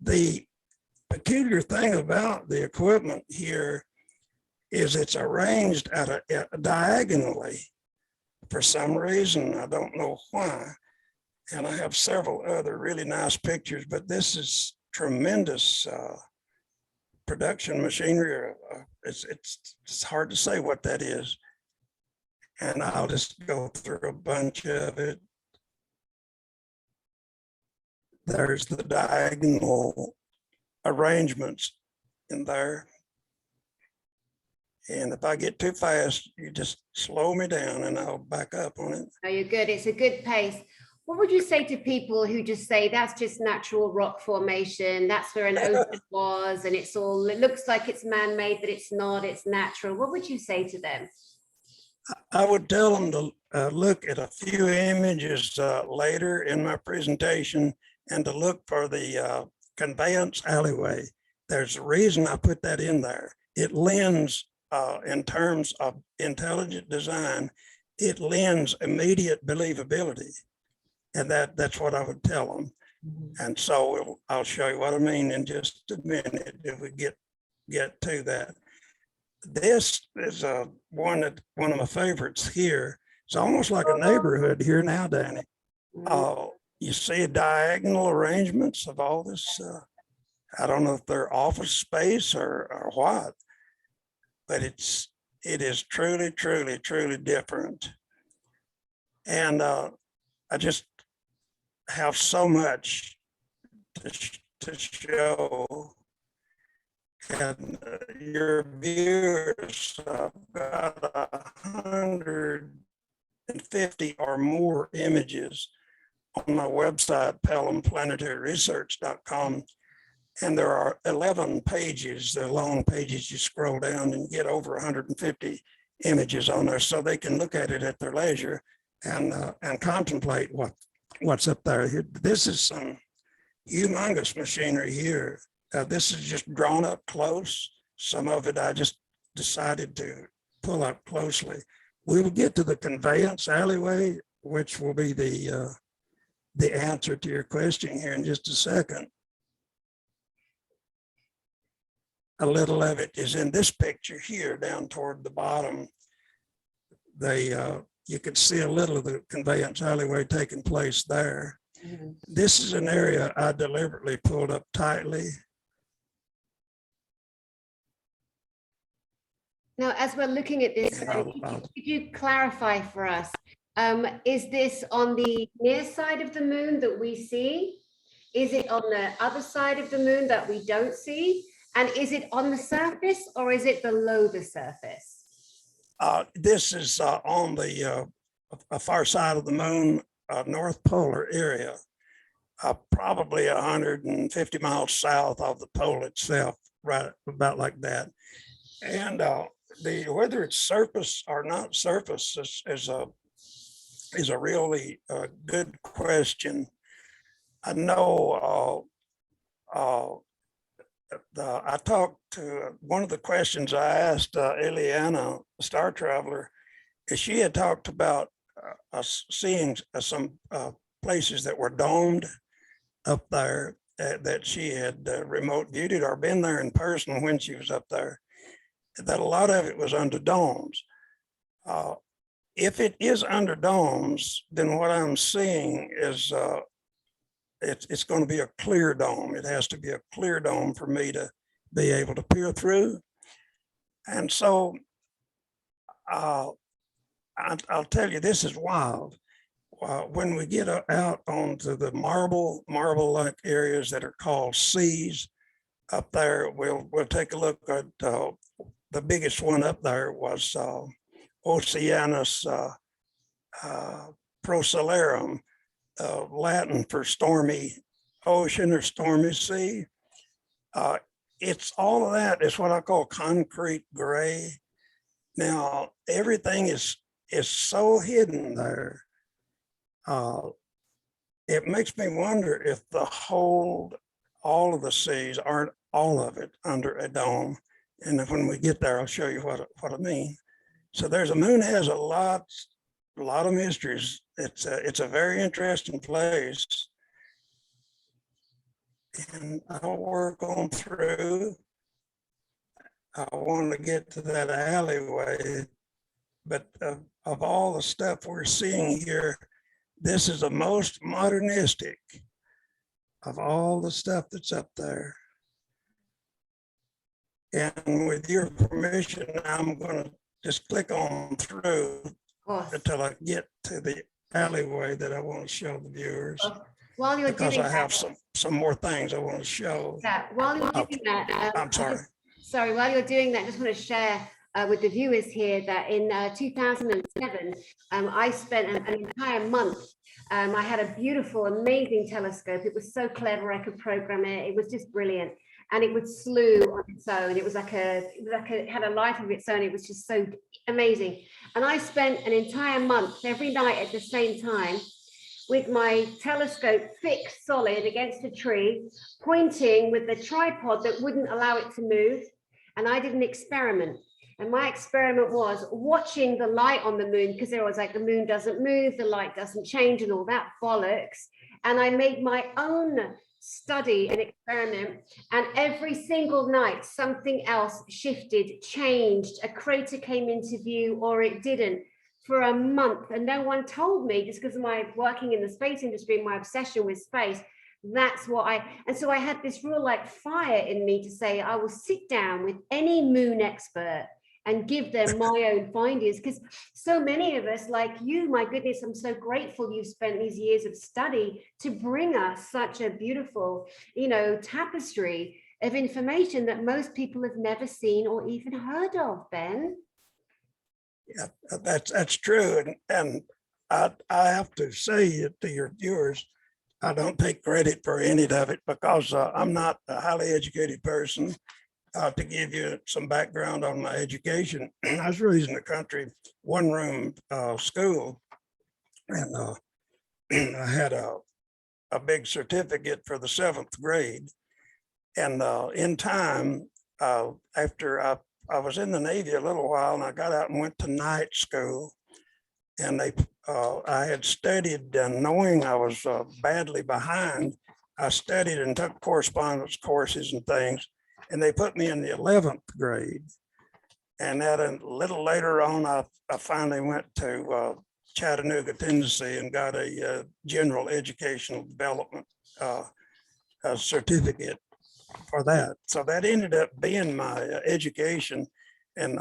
The peculiar thing about the equipment here is it's arranged diagonally for some reason. I don't know why. And I have several other really nice pictures, but this is tremendous production machinery. It's hard to say what that is. And I'll just go through a bunch of it. There's the diagonal arrangements in there. And if I get too fast, you just slow me down and I'll back up on it. No, you're good. It's a good pace. What would you say to people who just say that's just natural rock formation, that's where an ocean was, and it looks like it's man-made, but it's not, it's natural? What would you say to them? I would tell them to look at a few images later in my presentation and to look for the conveyance alleyway. There's a reason I put that in there. It lends, in terms of intelligent design, it lends immediate believability. And that's what I would tell them. And so I'll show you what I mean in just a minute if we get to that. This is one of my favorites here. It's almost like a neighborhood here now, Dani. You see diagonal arrangements of all this. I don't know if they're office space or what, but it is truly, truly, truly different. And I just have so much to show. And your viewers got 150 or more images on my website, PellomPlanetaryResearch.com. And there are 11 pages, they're long pages. You scroll down and get over 150 images on there so they can look at it at their leisure and contemplate what's up there. This is some humongous machinery here. This is just drawn up close. Some of it I just decided to pull up closely. We will get to the conveyance alleyway, which will be the answer to your question here in just a second. A little of it is in this picture here down toward the bottom. You can see a little of the conveyance alleyway taking place there. Mm-hmm. This is an area I deliberately pulled up tightly. Now, as we're looking at this, could you clarify for us, is this on the near side of the moon that we see? Is it on the other side of the moon that we don't see? And is it on the surface or is it below the surface? This is on the far side of the moon, North Polar area, probably 150 miles south of the pole itself, right about like that. And whether it's surface or not surface is a really good question. I know I talked to one of the questions I asked Eliana, Star Traveler, is she had talked about us seeing some places that were domed up there that she had remote viewed it or been there in person when she was up there, that a lot of it was under domes. If it is under domes, then what I'm seeing is it's going to be a clear dome. It has to be a clear dome for me to be able to peer through. And so I'll tell you, this is wild. When we get out onto the marble-like areas that are called seas up there, we'll take a look at the biggest one up there was Oceanus Procellarum, Latin for stormy ocean or stormy sea. It's all of that is what I call concrete gray. Now, everything is so hidden there. It makes me wonder if all of the seas aren't all of it under a dome. And when we get there, I'll show you what I mean. So the moon has a lot of mysteries. It's a very interesting place. And I'll work on through. I want to get to that alleyway, but of all the stuff we're seeing here, this is the most modernistic of all the stuff that's up there. And with your permission, I'm going to just click on through until I get to the alleyway that I want to show the viewers. While you're because doing I have that, some more things I want to show. Yeah, while you're doing that, I'm sorry. While you're doing that, I just want to share with the viewers here that in 2007, I spent an entire month. I had a beautiful, amazing telescope. It was so clever. I could program it. It was just brilliant. And it would slew on its own. It had a life of its own. It was just so amazing. And I spent an entire month every night at the same time with my telescope fixed solid against a tree, pointing with the tripod that wouldn't allow it to move. And I did an experiment. And my experiment was watching the light on the moon, because there was like, the moon doesn't move, the light doesn't change and all that bollocks. And I made my own study and experiment. And every single night, something else shifted, changed, a crater came into view or it didn't, for a month. And no one told me, just because of my working in the space industry and my obsession with space. That's what and so I had this real like fire in me to say, I will sit down with any moon expert and give them my own findings, because so many of us, like you, my goodness, I'm so grateful you've spent these years of study to bring us such a beautiful, tapestry of information that most people have never seen or even heard of, Ben. Yeah, that's true. And I have to say to your viewers, I don't take credit for any of it because I'm not a highly educated person. To give you some background on my education, I was raised in the country, one-room school, and I had a big certificate for the 7th grade. And in time, after I was in the Navy a little while, and I got out and went to night school, and I had studied, and knowing I was badly behind, I studied and took correspondence courses and things. And they put me in the 11th grade. And then a little later on, I finally went to Chattanooga, Tennessee, and got a general educational development certificate for that. So that ended up being my education, and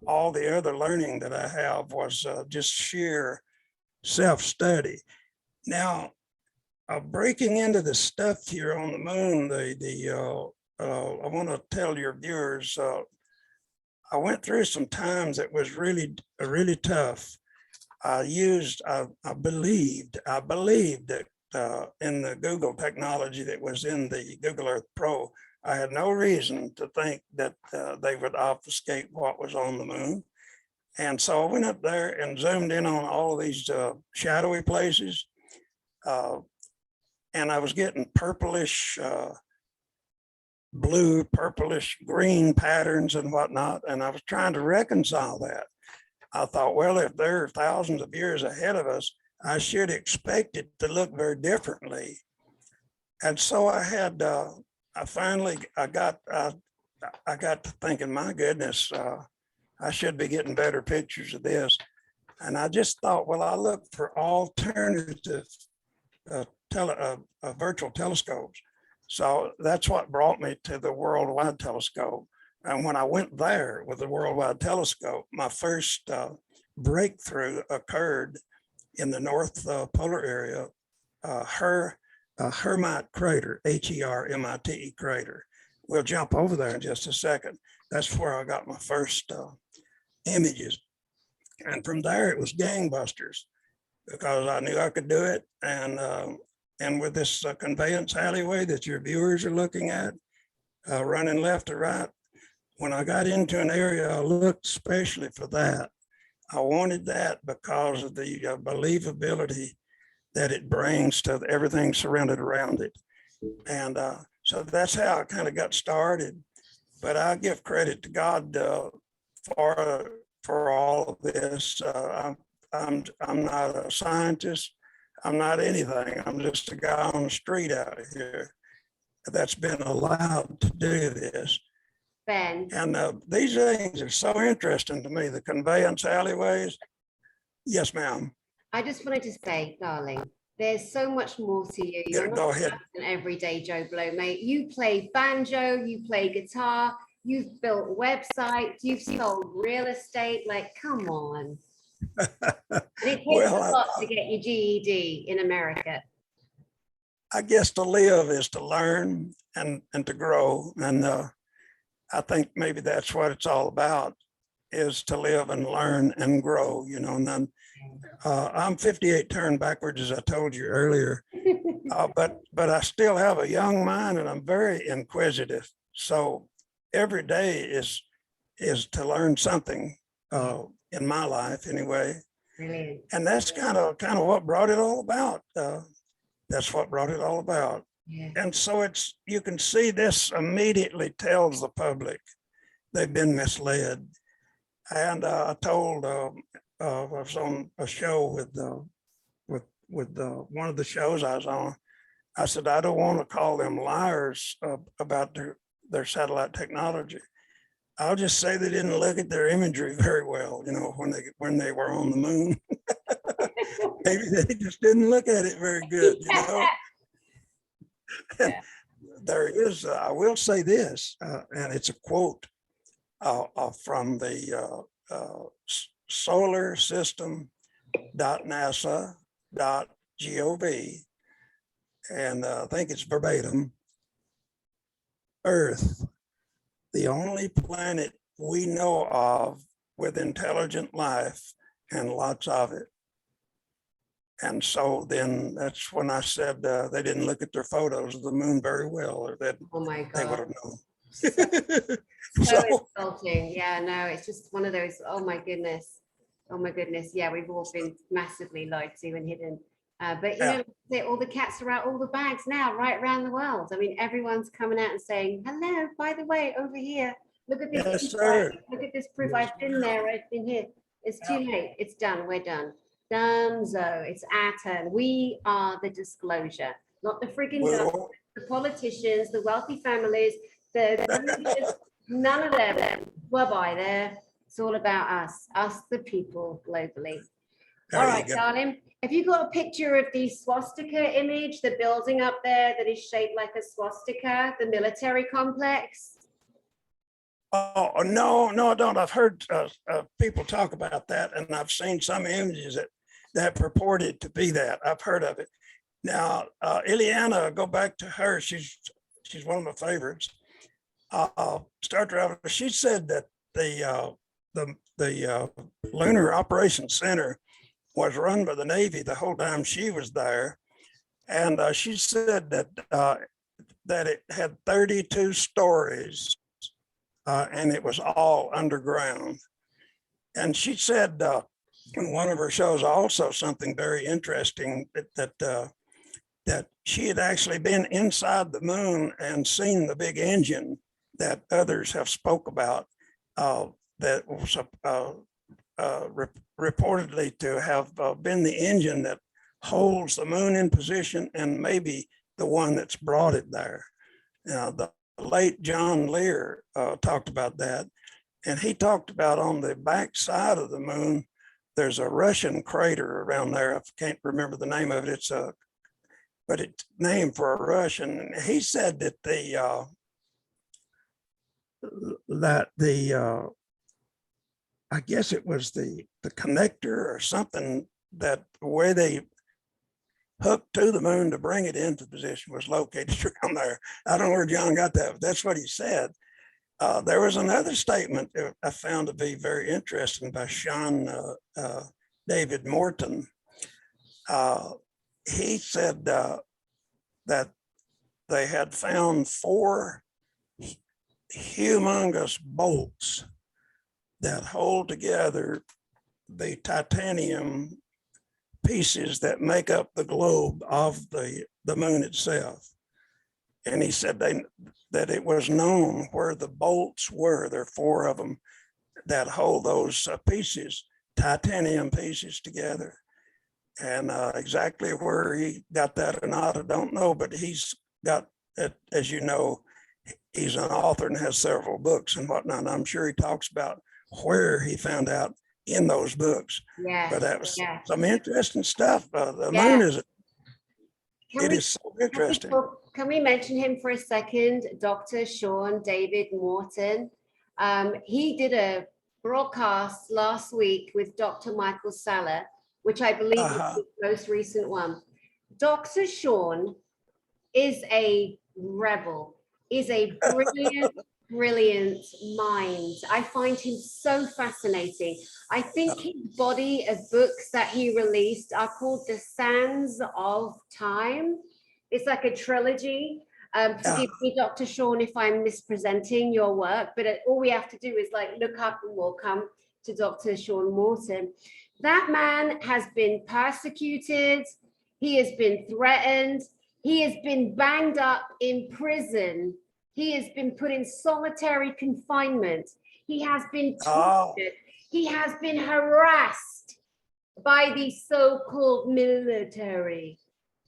all the other learning that I have was just sheer self-study. Now, breaking into the stuff here on the moon, I want to tell your viewers, I went through some times that was really tough. I believed that in the Google technology that was in the Google Earth Pro, I had no reason to think that they would obfuscate what was on the moon. And so I went up there and zoomed in on all of these shadowy places. And I was getting purplish blue, purplish, green patterns and whatnot. And I was trying to reconcile that. I thought, well, if they're thousands of years ahead of us, I should expect it to look very differently. And so I had, I got to thinking, my goodness, I should be getting better pictures of this. And I just thought, well, I looked for alternative virtual telescopes. So that's what brought me to the Worldwide Telescope. And when I went there with the Worldwide Telescope, my first breakthrough occurred in the North Polar area, Hermit crater, Hermit crater. We'll jump over there in just a second. That's where I got my first images. And from there, it was gangbusters because I knew I could do it. And with this conveyance alleyway that your viewers are looking at, running left to right, when I got into an area, I looked especially for that. I wanted that because of the believability that it brings to everything surrounded around it. And so that's how I kind of got started. But I give credit to God for all of this. I'm not a scientist. I'm not anything. I'm just a guy on the street out here that's been allowed to do this. Ben. And these things are so interesting to me, the conveyance alleyways. Yes, ma'am. I just wanted to say, darling, there's so much more to you. You're Go not ahead. an everyday Joe Blow, mate. You play banjo, you play guitar, you've built websites, you've sold real estate. Like, come on. And it takes a lot to get your GED in America. I guess to live is to learn and to grow. And I think maybe that's what it's all about, is to live and learn and grow, you know. And then I'm 58 turned backwards, as I told you earlier, but I still have a young mind and I'm very inquisitive. So every day is to learn something in my life anyway. Brilliant. And that's kind of what brought it all about. That's what brought it all about. Yeah. And so you can see this immediately tells the public they've been misled. And I told, I was on a show with one of the shows I was on. I said, I don't want to call them liars about their satellite technology. I'll just say they didn't look at their imagery very well, you know, when they were on the moon. Maybe they just didn't look at it very good, you know. Yeah. There is, I will say this, and it's a quote from the solarsystem.nasa.gov, and I think it's verbatim. Earth, the only planet we know of with intelligent life and lots of it. And so then that's when I said they didn't look at their photos of the moon very well, or that they would have known. So insulting. Yeah, no, it's just one of those, oh my goodness. Oh my goodness. Yeah, we've all been massively lied to and hidden. But you know, all the cats are out all the bags now, right around the world. I mean, everyone's coming out and saying, hello, by the way, over here, look at this. Yes, sir. Look at this proof. I've been there, I've been here. It's too late. It's done. We're done. Donezo. It's our turn. We are the disclosure, not the friggin' government, the politicians, the wealthy families, the none of them. Bye-bye there. It's all about us the people globally. All right, darling. Have you got a picture of the swastika image, the building up there that is shaped like a swastika, the military complex? Oh, no, I don't. I've heard people talk about that, and I've seen some images that purported to be that. I've heard of it. Now, Ileana, go back to her. She's one of my favorites. Star Traveler. She said that the Lunar Operations Center was run by the Navy the whole time she was there, and she said that it had 32 stories, and it was all underground. And she said in one of her shows also something very interesting, that that she had actually been inside the moon and seen the big engine that others have spoke about, that was reportedly to have been the engine that holds the moon in position and maybe the one that's brought it there. The late John Lear talked about that. And he talked about on the back side of the moon, there's a Russian crater around there. I can't remember the name of it. But it's named for a Russian. And he said that I guess it was the connector or something, that where they hooked to the moon to bring it into position was located around there. I don't know where John got that, but that's what he said. There was another statement that I found to be very interesting by Sean David Morton. He said that they had found 4 humongous bolts that hold together the titanium pieces that make up the globe of the moon itself. And he said that it was known where the bolts were. There are 4 of them that hold those pieces, titanium pieces together. And exactly where he got that or not, I don't know, but he's got, as you know, he's an author and has several books and whatnot. And I'm sure he talks about where he found out in those books. Yeah. But that was some interesting stuff. The moon is so interesting. Can we mention him for a second? Dr. Sean David Morton. He did a broadcast last week with Dr. Michael Saller, which I believe is the most recent one. Dr. Sean is a rebel, is a brilliant, brilliant mind. I find him so fascinating. I think his body of books that he released are called The Sands of Time. It's like a trilogy. Forgive me, Dr. Sean, if I'm mispresenting your work, but all we have to do is like look up and we'll come to Dr. Sean Morton. That man has been persecuted. He has been threatened. He has been banged up in prison. He has been put in solitary confinement. He has been tortured. He has been harassed by the so-called military,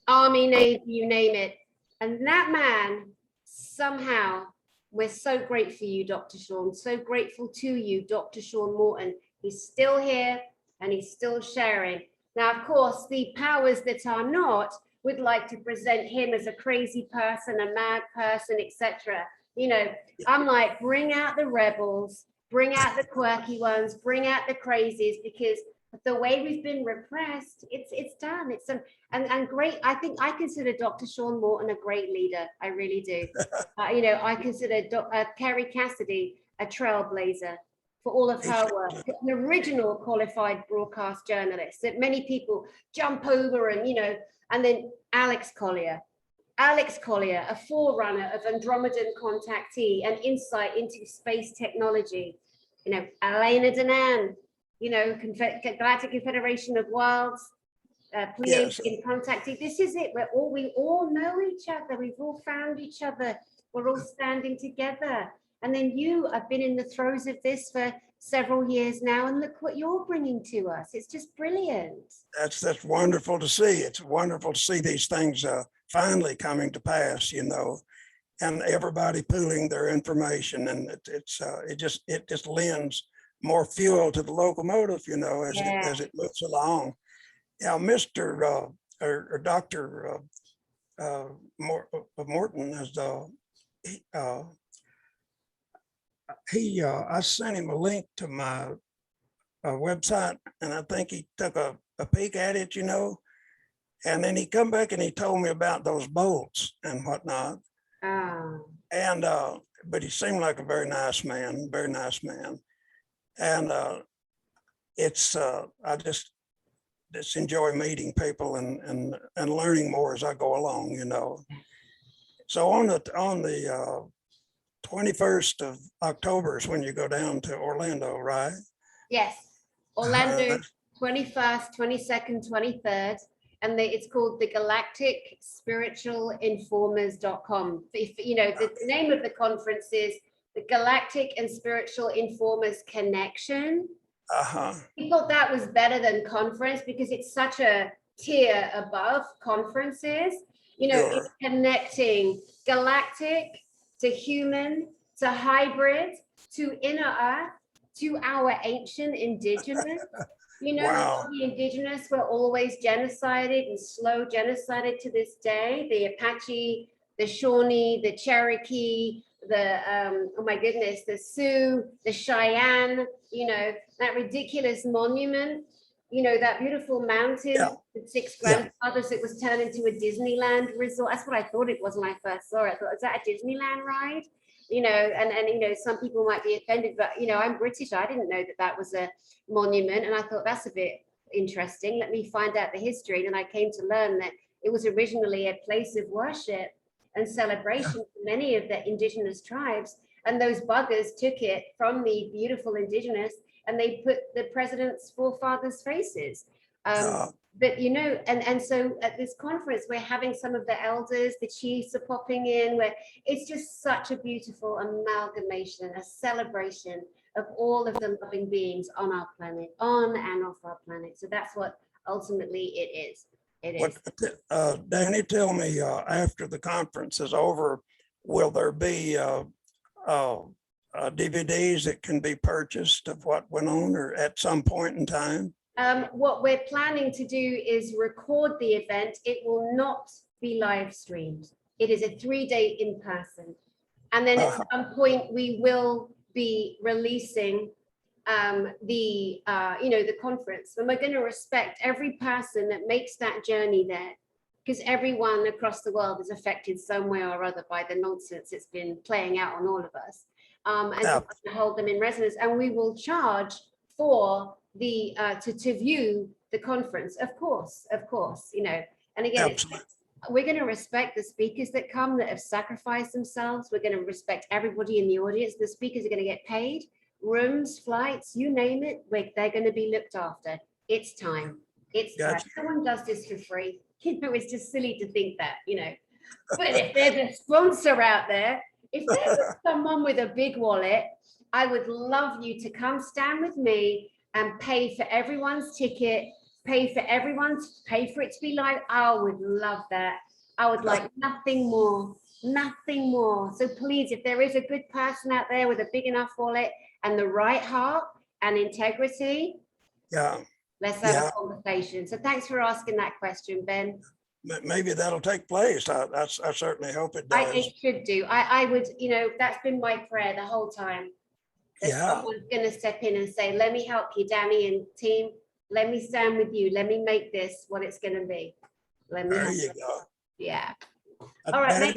army, navy, you name it. And that man, somehow, we're so grateful for you, Dr. Sean, so grateful to you, Dr. Sean Morton. He's still here and he's still sharing. Now, of course, the powers that are not would like to present him as a crazy person, a mad person, etc. You know, I'm like, bring out the rebels, bring out the quirky ones, bring out the crazies, because the way we've been repressed, it's done. It's and great. I think I consider Dr. Sean Morton a great leader. I really do. You know, I consider Kerry Cassidy a trailblazer for all of her work, an original qualified broadcast journalist that many people jump over, and you know, and then Alex Collier, a forerunner of Andromedan contactee and insight into space technology. You know, Elena Danan, you know, Galactic Confederation of Worlds, Pleiadian contactee. This is it. We all know each other. We've all found each other. We're all standing together. And then you have been in the throes of this for several years now, and look what you're bringing to us. It's just brilliant. That's wonderful to see. It's wonderful to see these things finally coming to pass, you know, and everybody pooling their information, and it just lends more fuel to the locomotive, you know, as it moves along. Now, Mr. or Dr. Morton has I sent him a link to my website, and I think he took a peek at it, you know, and then he come back and he told me about those bolts and whatnot. And but he seemed like a very nice man. And it's I just enjoy meeting people and learning more as I go along, you know. So on the 21st of October is when you go down to Orlando, right? Yes, Orlando, 21st, 22nd, 23rd. and it's called the Galactic Spiritual Informers.com. If you know, the name of the conference is the Galactic and Spiritual Informers Connection. He thought that was better than conference because it's such a tier above conferences. You know, Sure. it's connecting galactic to human to hybrid to inner earth to our ancient indigenous. You know, Wow. the indigenous were always genocided and slow genocided to this day. The Apache, the Shawnee, the Cherokee, the oh my goodness, the Sioux, the Cheyenne, you know, that ridiculous monument, you know, that beautiful mountain, Yeah. with six Yeah. grandfathers that was turned into a Disneyland resort. That's what I thought it was when I first saw it. I thought, is that a Disneyland ride? You know, and you know, some people might be offended, but you know, I'm British. I didn't know that that was a monument, and I thought that's a bit interesting. Let me find out the history. And I came to learn that it was originally a place of worship and celebration for many of the indigenous tribes. And those buggers took it from the beautiful indigenous and they put the president's forefathers' faces. But you know, and so at this conference, we're having some of the elders, the chiefs are popping in, where it's just such a beautiful amalgamation, a celebration of all of the loving beings on our planet, on and off our planet. So that's what ultimately it is. It is. Danny, tell me, after the conference is over, will there be DVDs that can be purchased of what went on, or at some point in time? What we're planning to do is record the event. It will not be live streamed. It is a 3-day in person. And then at some point we will be releasing the conference, and we're going to respect every person that makes that journey there, because everyone across the world is affected some way or other by the nonsense that's been playing out on all of us, and to hold them in resonance. And we will charge for the to view the conference, of course, you know. And again, we're going to respect the speakers that come, that have sacrificed themselves. We're going to respect everybody in the audience. The speakers are going to get paid, rooms, flights, you name it. They're going to be looked after. It's time. It's time. Someone does this for free. You know, it's just silly to think that, you know. But if there's a sponsor out there, if there's someone with a big wallet, I would love you to come stand with me and pay for everyone's ticket, pay for it to be live. I would love that. I would like nothing more. So please, if there is a good person out there with a big enough wallet and the right heart and integrity, let's have a conversation. So thanks for asking that question, Ben. Maybe that'll take place. I certainly hope it does. It should do. I would, you know, that's been my prayer the whole time. That someone's going to step in and say, let me help you, Dani and team. Let me stand with you. Let me make this what it's going to be. There you go. Yeah. All right.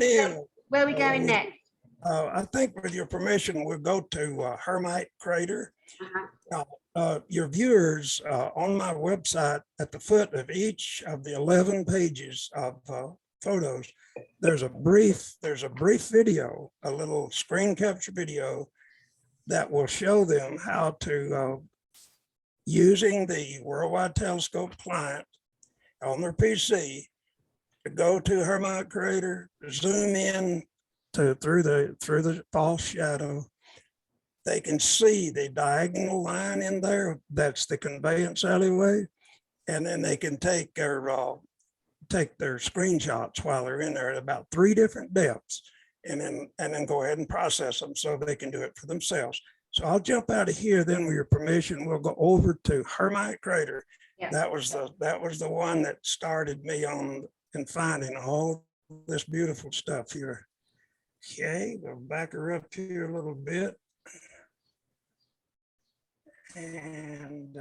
Where are we going next? I think with your permission, we'll go to Hermit crater. Your viewers, on my website, at the foot of each of the 11 pages of photos, there's a brief video, a little screen capture video that will show them how to, using the Worldwide Telescope client on their PC, to go to Hermit crater, zoom in through the false shadow. They can see the diagonal line in there. That's the conveyance alleyway, and then they can take their screenshots while they're in there at about 3 different depths, and then go ahead and process them so they can do it for themselves. So I'll jump out of here. Then, with your permission, we'll go over to Hermit crater. Yeah. That was the one that started me on and finding all this beautiful stuff here. Okay, we'll back her up here a little bit. And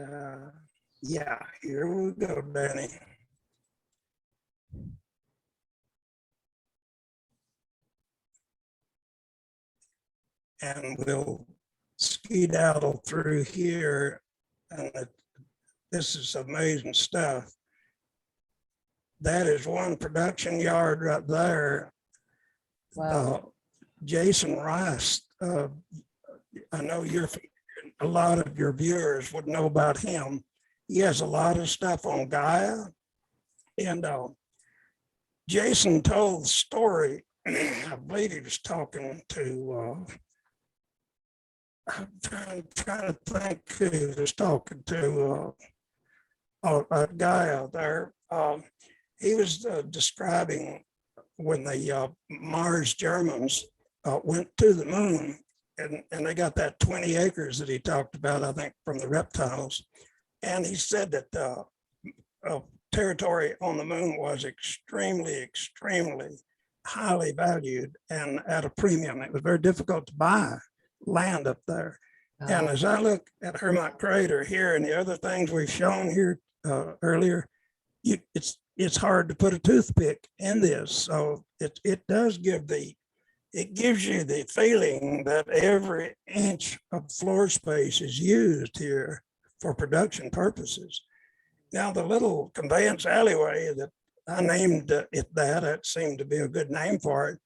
here we go, Dani. And we'll skedaddle through here. And this is amazing stuff. That is one production yard right there. Wow. Jason Rice, I know a lot of your viewers would know about him. He has a lot of stuff on Gaia And Jason told the story. I believe he was talking to, I'm trying to think who he was talking to, a guy out there. He was describing when the Mars Germans went to the moon, and they got that 20 acres that he talked about, I think, from the reptiles. And he said that territory on the moon was extremely highly valued and at a premium. It was very difficult to buy land up there. And as I look at Hermit Crater here and the other things we've shown here earlier, it's hard to put a toothpick in this. So it does give it gives you the feeling that every inch of floor space is used here for production purposes. Now, the little conveyance alleyway that I named it that seemed to be a good name for it.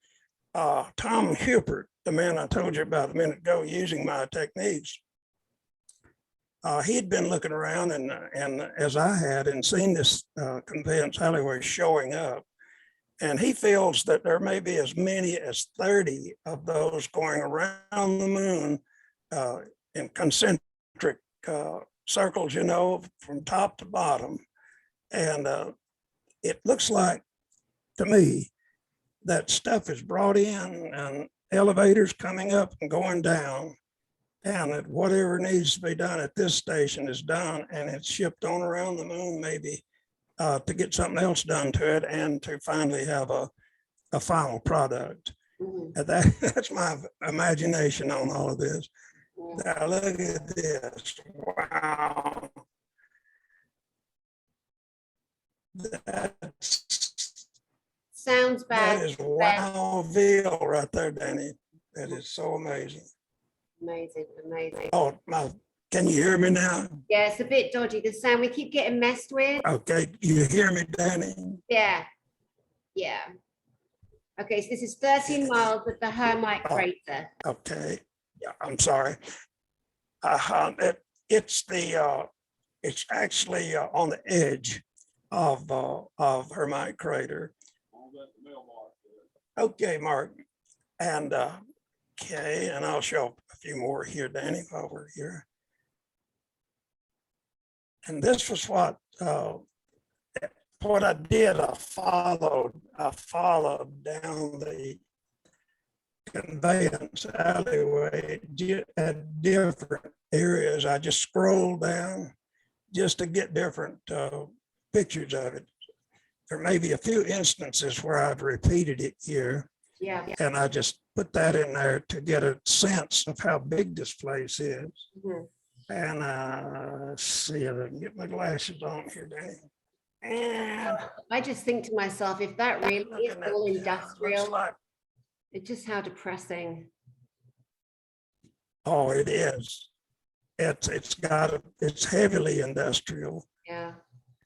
Tom Hupert, the man I told you about a minute ago, using my techniques, he'd been looking around and as I had, and seen this conveyance alleyway showing up. And he feels that there may be as many as 30 of those going around the moon in concentric circles, you know, from top to bottom. And it looks like, to me, that stuff is brought in and elevators coming up and going down, and that whatever needs to be done at this station is done, and it's shipped on around the moon, maybe to get something else done to it and to finally have a final product. Mm-hmm. And that's my imagination on all of this. Now look at this. Wow. Sounds bad. That is Wowville right there, Dani. That is so amazing. Amazing. Oh, can you hear me now? Yeah, it's a bit dodgy, the sound. We keep getting messed with. Okay, you hear me, Dani? Yeah. Okay, so this is 13 miles of the Hermit crater. Okay, yeah, I'm sorry. It's actually on the edge of Hermit crater. Okay, Mark. And okay, and I'll show a few more here, Dani, while we're here. And this was what I did. I followed down the conveyance alleyway at different areas. I just scrolled down just to get different pictures of it. There may be a few instances where I've repeated it here. Yeah. And I just put that in there to get a sense of how big this place is. Mm-hmm. And let's see if I can get my glasses on here, Dani. And I just think to myself, if that really is all industrial, it's just how depressing. Oh, it is. It's heavily industrial. Yeah.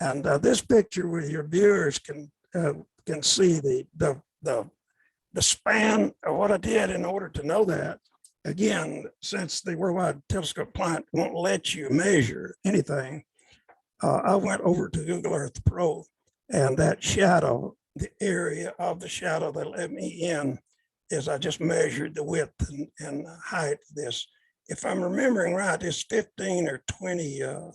And this picture with your viewers can see the span of what I did in order to know that. Again, since the Worldwide Telescope Plant won't let you measure anything, I went over to Google Earth Pro, and that shadow, the area of the shadow that let me in, is I just measured the width and height of this. If I'm remembering right, it's 15 or 20, I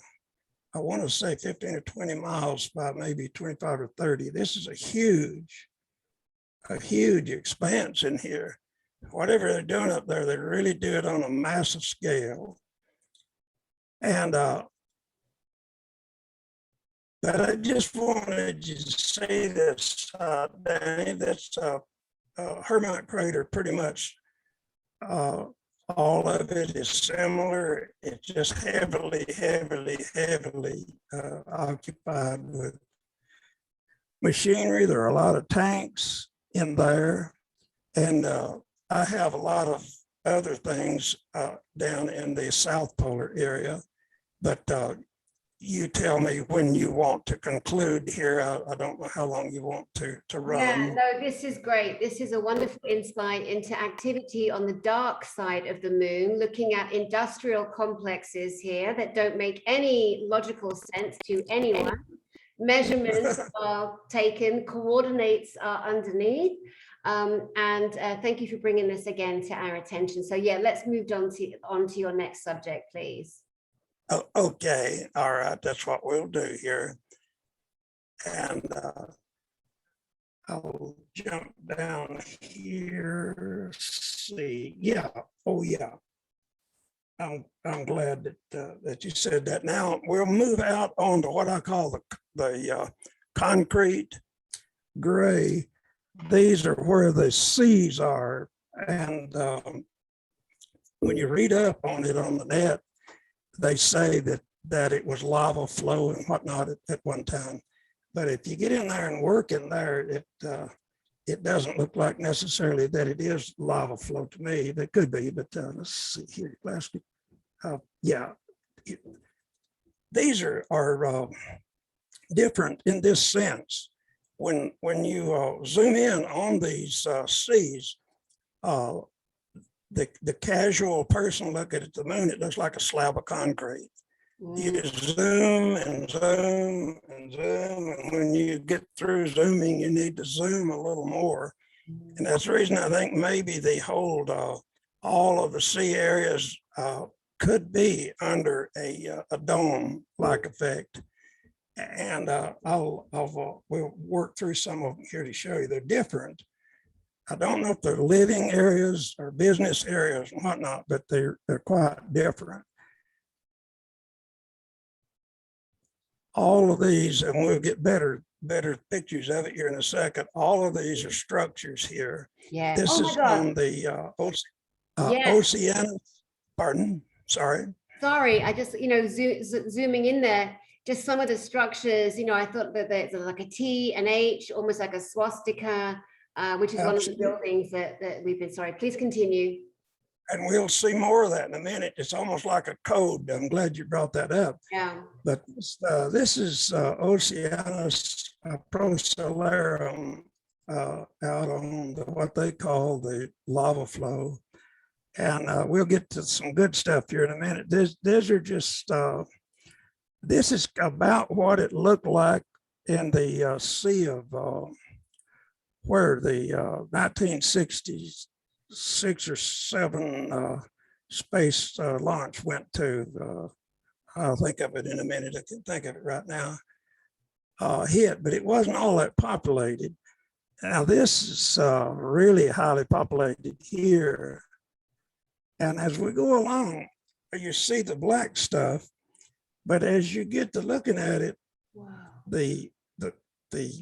want to say 15 or 20 miles by maybe 25 or 30. This is a huge expanse in here. Whatever they're doing up there, they really do it on a massive scale. And but I just wanted you to see this, Dani, that's Hermit crater, pretty much all of it is similar. It's just heavily occupied with machinery. There are a lot of tanks in there. And I have a lot of other things down in the South Polar area, but you tell me when you want to conclude here. I don't know how long you want to run. Yeah, no, this is great. This is a wonderful insight into activity on the dark side of the moon, looking at industrial complexes here that don't make any logical sense to anyone. Measurements are taken, coordinates are underneath. And thank you for bringing this again to our attention. So yeah, let's move on to your next subject, please. Oh, okay, all right, that's what we'll do here. And I'll jump down here, see, yeah, oh yeah. I'm glad that you said that. Now we'll move out onto what I call the concrete gray. These are where the seas are, and when you read up on it on the net, they say that it was lava flow and whatnot at one time. But if you get in there and work in there, it doesn't look like necessarily that it is lava flow to me. That could be, but let's see here, Plaskett. Yeah, these are different in this sense. When you zoom in on these seas, the casual person looking at the moon, it looks like a slab of concrete. You zoom and zoom and zoom, and when you get through zooming, you need to zoom a little more. And that's the reason I think maybe they hold all of the sea areas could be under a dome-like effect. And we'll work through some of them here to show you they're different. I don't know if they're living areas or business areas and whatnot, but they're quite different. All of these, and we'll get better pictures of it here in a second. All of these are structures here. Yeah. This is on the Oceanus. Pardon. Sorry. Sorry, I just zooming in there. Just some of the structures. I thought that there's like a T, an H, almost like a swastika, which is one of the buildings that we've been. Sorry, please continue. And we'll see more of that in a minute. It's almost like a code. I'm glad you brought that up. Yeah. But this is Oceanus Procellarum out on what they call the lava flow. And we'll get to some good stuff here in a minute. These are just, this is about what it looked like in the sea of where the 1960s, 6 or 7 space launch went to. I'll think of it in a minute. I can think of it right now. Hit, but it wasn't all that populated. Now this is really highly populated here. And as we go along, you see the black stuff, but as you get to looking at it, wow, the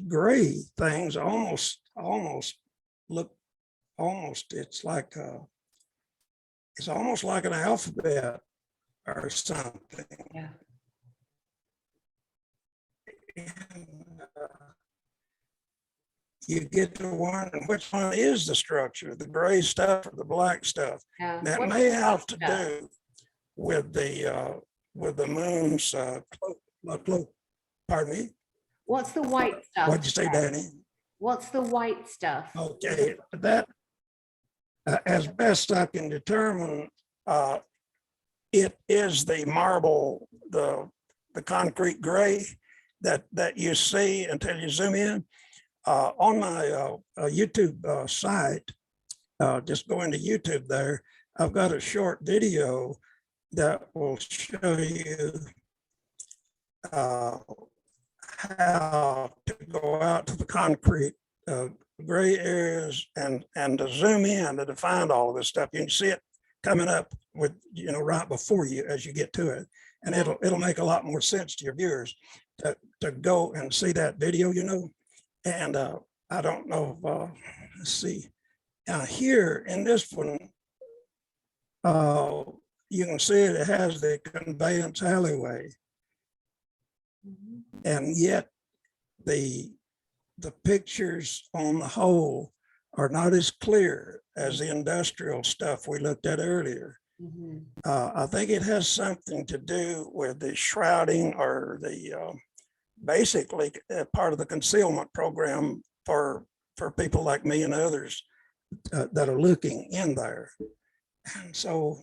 gray things almost look it's almost like an alphabet or something. Yeah. And, you get to wonder which one is the structure, the gray stuff or the black stuff. Yeah. That may have to do with the moon's cloak. Pardon me? What's the white stuff? What'd you say, Dani? What's the white stuff? Okay, that as best I can determine, it is the marble, the concrete gray that you see until you zoom in. On my YouTube site, just go into YouTube there, I've got a short video that will show you how to go out to the concrete gray areas and to zoom in to find all of this stuff. You can see it coming up with, right before you as you get to it. And it'll make a lot more sense to your viewers to go and see that video, And I don't know, let's see, here in this one, you can see it has the conveyance alleyway. Mm-hmm. And yet the pictures on the whole are not as clear as the industrial stuff we looked at earlier. Mm-hmm. I think it has something to do with the shrouding or the basically part of the concealment program for people like me and others that are looking in there. And so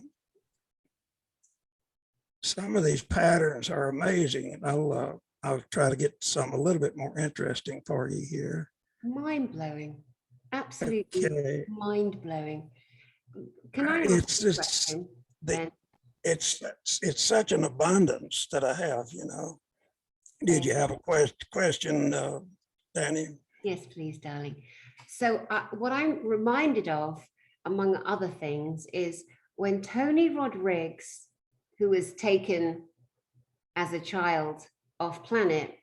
some of these patterns are amazing. I'll I'll try to get some a little bit more interesting for you here. Mind-blowing. Absolutely Okay. mind-blowing. Can I ask It's you a just question, the, Ben? it's such an abundance that I have, you know. Did you have a question, Dani? Yes, please, darling. So what I'm reminded of, among other things, is when Tony Rodriguez, who was taken as a child off planet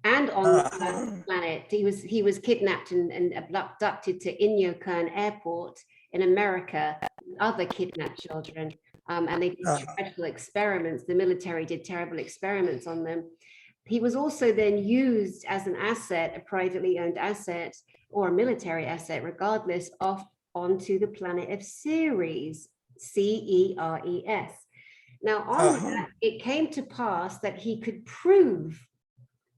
and on planet, he was kidnapped and abducted to Inyokurn Airport in America, other kidnapped children, and they did dreadful experiments. The military did terrible experiments on them. He was also then used as an asset, a privately owned asset or a military asset, regardless, off onto the planet of Ceres, Ceres. Now, on that, it came to pass that he could prove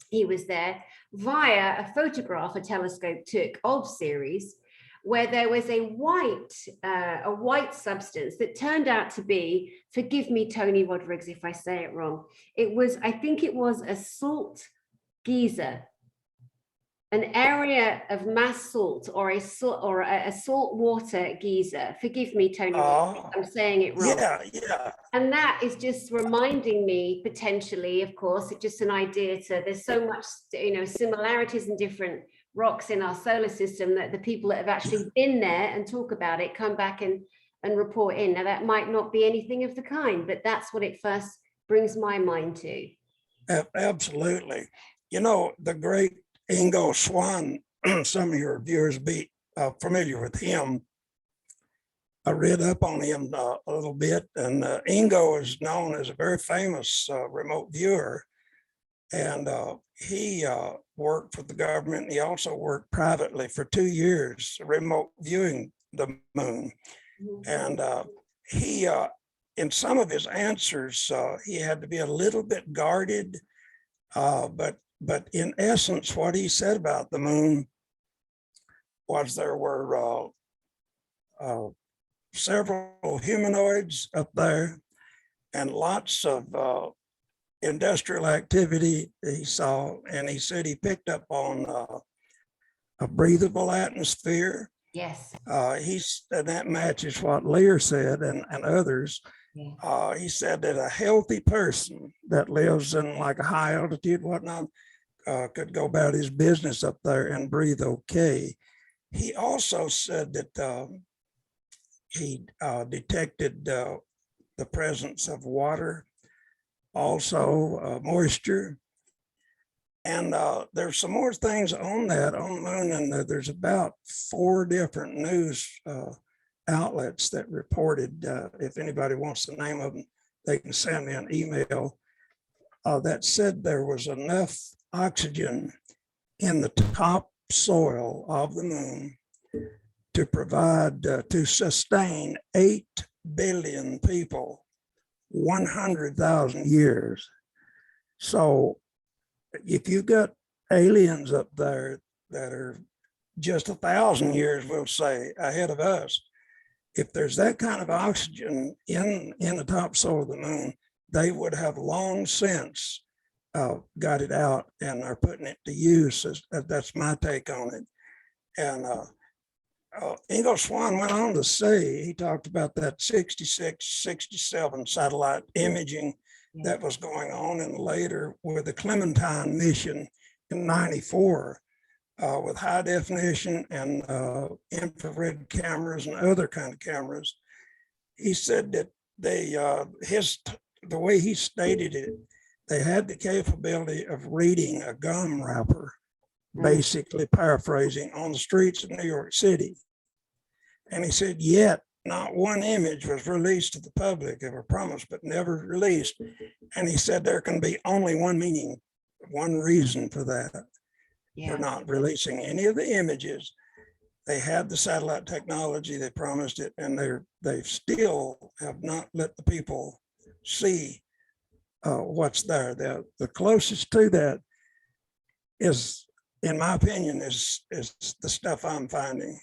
he was there via a photograph a telescope took of Ceres, where there was a white substance that turned out to be, forgive me, Tony Rodriguez, if I say it wrong. I think it was a salt geyser, an area of mass salt or a salt water geyser. Forgive me, Tony Rodriguez, I'm saying it wrong. Yeah. And that is just reminding me, potentially, of course, it's just an idea there's so much, similarities in different rocks in our solar system that the people that have actually been there and talk about it come back and report in. Now, that might not be anything of the kind, but that's what it first brings my mind to. Absolutely. You know, the great Ingo Swann, some of your viewers be familiar with him. I read up on him a little bit, and Ingo is known as a very famous remote viewer. And he worked for the government. He also worked privately for 2 years, remote viewing the moon. And he, in some of his answers, he had to be a little bit guarded. But in essence, what he said about the moon was there were several humanoids up there and lots of industrial activity he saw, and he said he picked up on a breathable atmosphere. Yes. And that matches what Lear said and others. Yeah. He said that a healthy person that lives in like a high altitude, whatnot, could go about his business up there and breathe okay. He also said that he detected the presence of water, also moisture. And there's some more things on the moon, and there's about 4 different news outlets that reported, if anybody wants the name of them, they can send me an email, that said there was enough oxygen in the top soil of the moon to provide, to sustain 8 billion people, 100,000 years. So if you've got aliens up there that are just 1,000 years, we'll say, ahead of us, if there's that kind of oxygen in the topsoil of the moon, they would have long since got it out and are putting it to use. That's my take on it. And Ingo Swann went on to say, he talked about that 66, 67 satellite imaging that was going on, and later with the Clementine mission in 94 with high definition and infrared cameras and other kind of cameras. He said that the way he stated it, they had the capability of reading a gum wrapper, basically paraphrasing, on the streets of New York City. And he said, yet not one image was released to the public. They were promised, but never released. And he said there can be only one meaning, one reason for that. For not releasing any of the images. They had the satellite technology, they promised it, and they still have not let the people see what's there. The closest to that is, in my opinion, is the stuff I'm finding.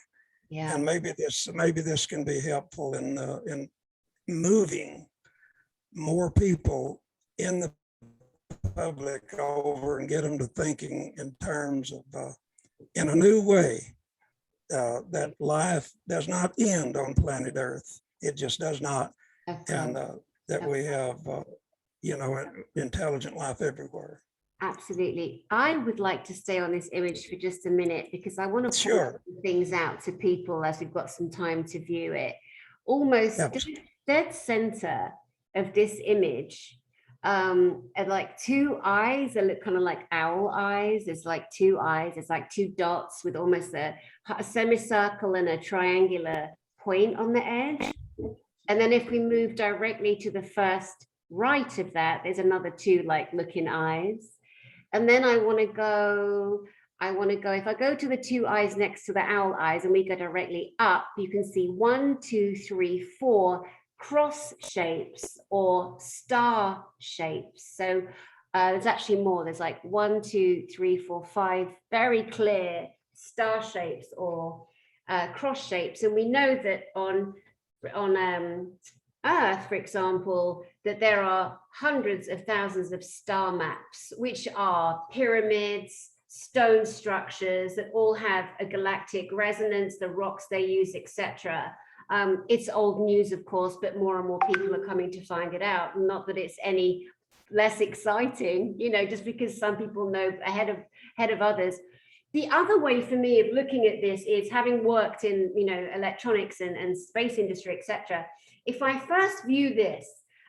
Yeah. And maybe this can be helpful in moving more people in the public over and get them to thinking in terms of, in a new way, that life does not end on planet Earth. It just does not. And that we have, intelligent life everywhere. Absolutely. I would like to stay on this image for just a minute because I want to point things out to people as we've got some time to view it. Almost dead center of this image are like two eyes that look kind of like owl eyes. There's like two eyes. It's like two dots with almost a semicircle and a triangular point on the edge. And then if we move directly to the first right of that, there's another two like looking eyes. And then I want to go, if I go to the two eyes next to the owl eyes and we go directly up, you can see 1, 2, 3, 4 cross shapes or star shapes. So there's actually more. There's like 1, 2, 3, 4, 5 very clear star shapes or cross shapes. And we know that on Earth, for example, that there are hundreds of thousands of star maps, which are pyramids, stone structures that all have a galactic resonance, the rocks they use, etc. It's old news, of course, but more and more people are coming to find it out. Not that it's any less exciting, just because some people know ahead of others. The other way for me of looking at this is, having worked in electronics and space industry, etc. If I first view this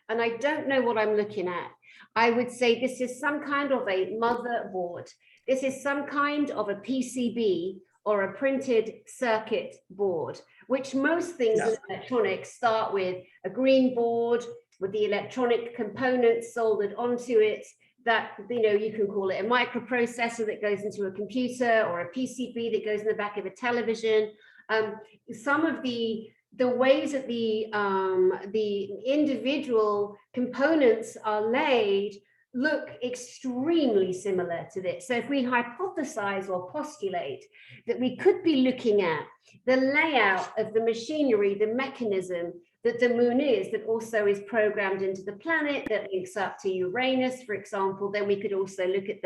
and I don't know what I'm looking at, I would say this is some kind of a motherboard. This is some kind of a PCB or a printed circuit board, which most things in electronics start with a green board with the electronic components soldered onto it. That you can call it a microprocessor that goes into a computer, or a PCB that goes in the back of a television. Some of the ways that the individual components are laid look extremely similar to this. So if we hypothesize or postulate that we could be looking at the layout of the machinery, the mechanism that the moon is, that also is programmed into the planet, that links up to Uranus, for example, then we could also look at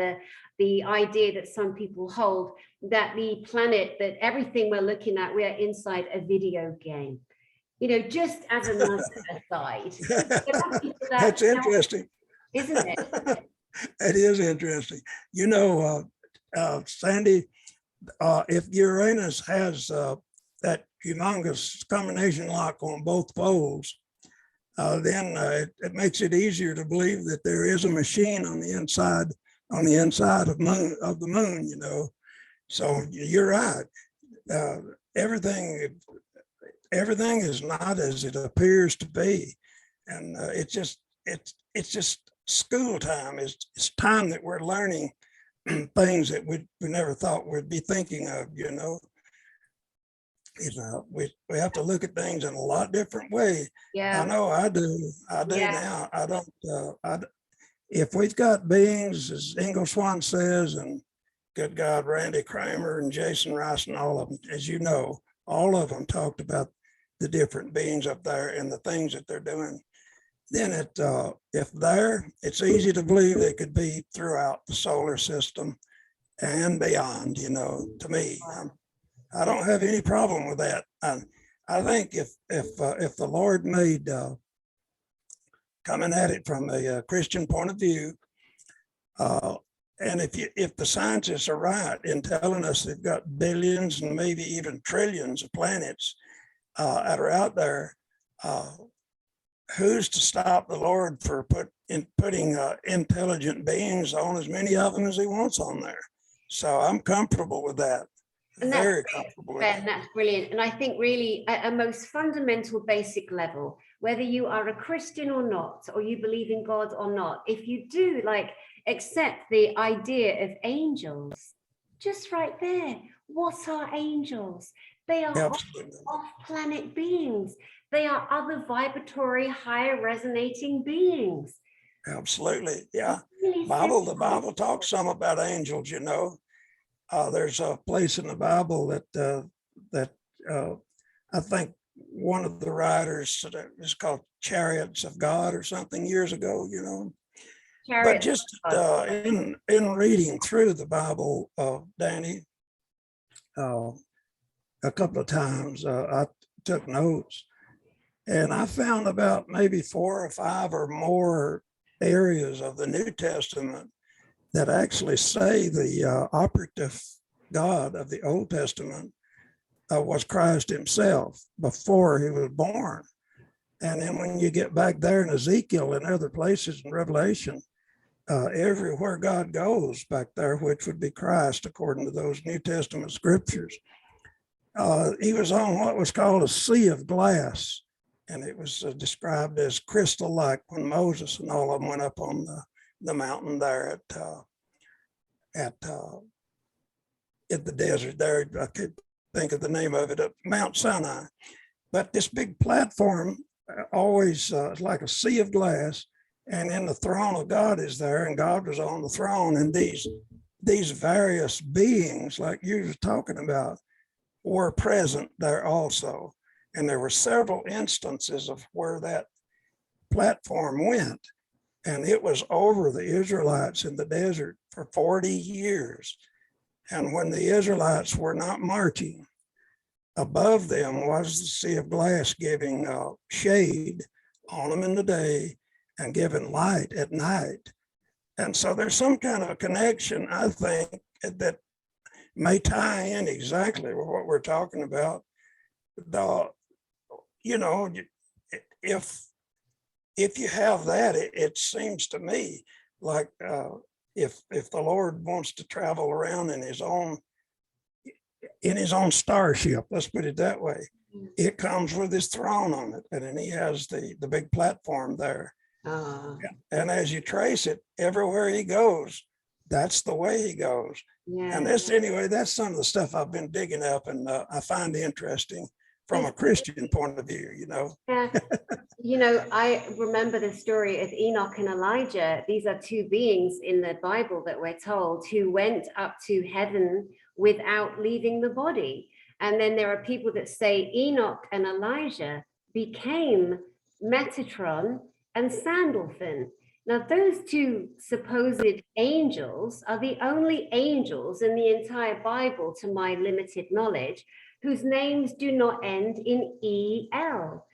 the idea that some people hold, that the planet, that everything we're looking at, we are inside a video game. Just as a nice aside. That's interesting. Isn't it? It is interesting. Sandy, if Uranus has that humongous combination lock on both poles, then it makes it easier to believe that there is a machine on the inside of the moon. So you're right. Everything is not as it appears to be, and it's just school time. It's time that we're learning things that we never thought we'd be thinking of. We have to look at things in a lot different way. Yeah, I know I do now. I don't. If we've got beings, as Ingleswan says, and good God, Randy Kramer and Jason Rice and all of them, as you know, all of them talked about the different beings up there and the things that they're doing. Then it's easy to believe they could be throughout the solar system and beyond. To me, I don't have any problem with that. I think if the Lord made, coming at it from a Christian point of view, and if the scientists are right in telling us they've got billions and maybe even trillions of planets that are out there, who's to stop the Lord for putting intelligent beings on as many of them as he wants on there? So I'm comfortable with that. And very comfortable with Ben, that. that's brilliant. And I think really at a most fundamental basic level, whether you are a Christian or not, or you believe in God or not, if you do accept the idea of angels, just right there, what are angels? They are off-planet beings. They are other vibratory, higher resonating beings. Absolutely, yeah. Really The Bible talks some about angels. There's a place in the Bible that I think one of the writers is called Chariots of God or something years ago. But chariot. just in reading through the Bible, Dani, a couple of times I took notes, and I found about maybe 4 or 5 or more areas of the New Testament that actually say the operative God of the Old Testament was Christ himself before he was born. And then when you get back there in Ezekiel and other places in Revelation, everywhere God goes back there, which would be Christ, according to those New Testament scriptures, he was on what was called a sea of glass. And it was described as crystal-like when Moses and all of them went up on the mountain there at in the desert there. I could think of the name of it, Mount Sinai. But this big platform always like a sea of glass, and then the throne of God is there, and God was on the throne, and these various beings, like you were talking about, were present there also. And there were several instances of where that platform went, and it was over the Israelites in the desert for 40 years. And when the Israelites were not marching, above them was the sea of glass giving shade on them in the day and giving light at night. And so there's some kind of a connection, I think, that may tie in exactly with what we're talking about. You know, if you have that, it seems to me like if the Lord wants to travel around in his own starship, let's put it that way, it comes with his throne on it, and then he has the big platform there. And as you trace it, everywhere he goes, that's the way he goes. Yeah. And that's some of the stuff I've been digging up, and I find interesting from a Christian point of view, you know. Yeah. You know, I remember the story of Enoch and Elijah. These are 2 beings in the Bible that we're told who went up to heaven without leaving the body. And then there are people that say Enoch and Elijah became Metatron and Sandalphon. Now, those 2 supposed angels are the only angels in the entire Bible, to my limited knowledge, whose names do not end in E-L.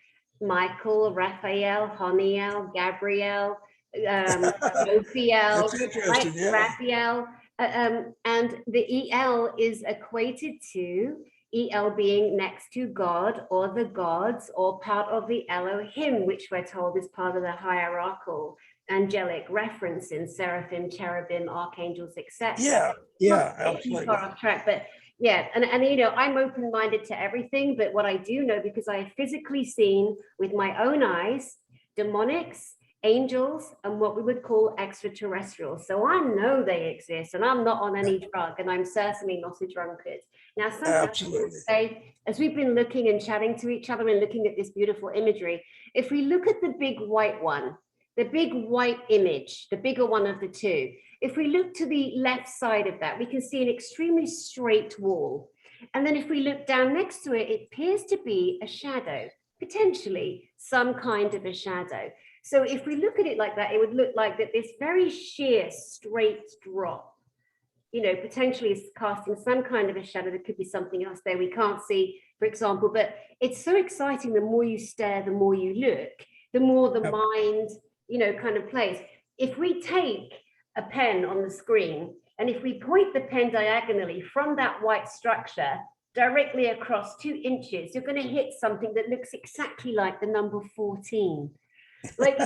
Michael, Raphael, Honiel, Gabriel, Ophiel, right? Yeah. Raphael. And the E-L is equated to E-L being next to God or the gods or part of the Elohim, which we're told is part of the hierarchical angelic reference in seraphim, cherubim, archangels, etc. Yeah, absolutely. Far off track, but yeah, and you know, I'm open-minded to everything, but what I do know, because I have physically seen with my own eyes, demonics, angels, and what we would call extraterrestrials. So I know they exist, and I'm not on any drug, and I'm certainly not a drunkard. Now, sometimes people say, as we've been looking and chatting to each other and looking at this beautiful imagery, if we look at the big white one, the big white image, the bigger one of the 2, if we look to the left side of that, we can see an extremely straight wall. And then if we look down next to it, it appears to be a shadow, potentially some kind of a shadow. So if we look at it like that, it would look like that this very sheer, straight drop, you know, potentially is casting some kind of a shadow. There could be something else there we can't see, for example. But it's so exciting. The more you stare, the more you look, the more the mind, you know, kind of plays. If we take a pen on the screen, and if we point the pen diagonally from that white structure directly across 2 inches, you're going to hit something that looks exactly like the number 14. Like,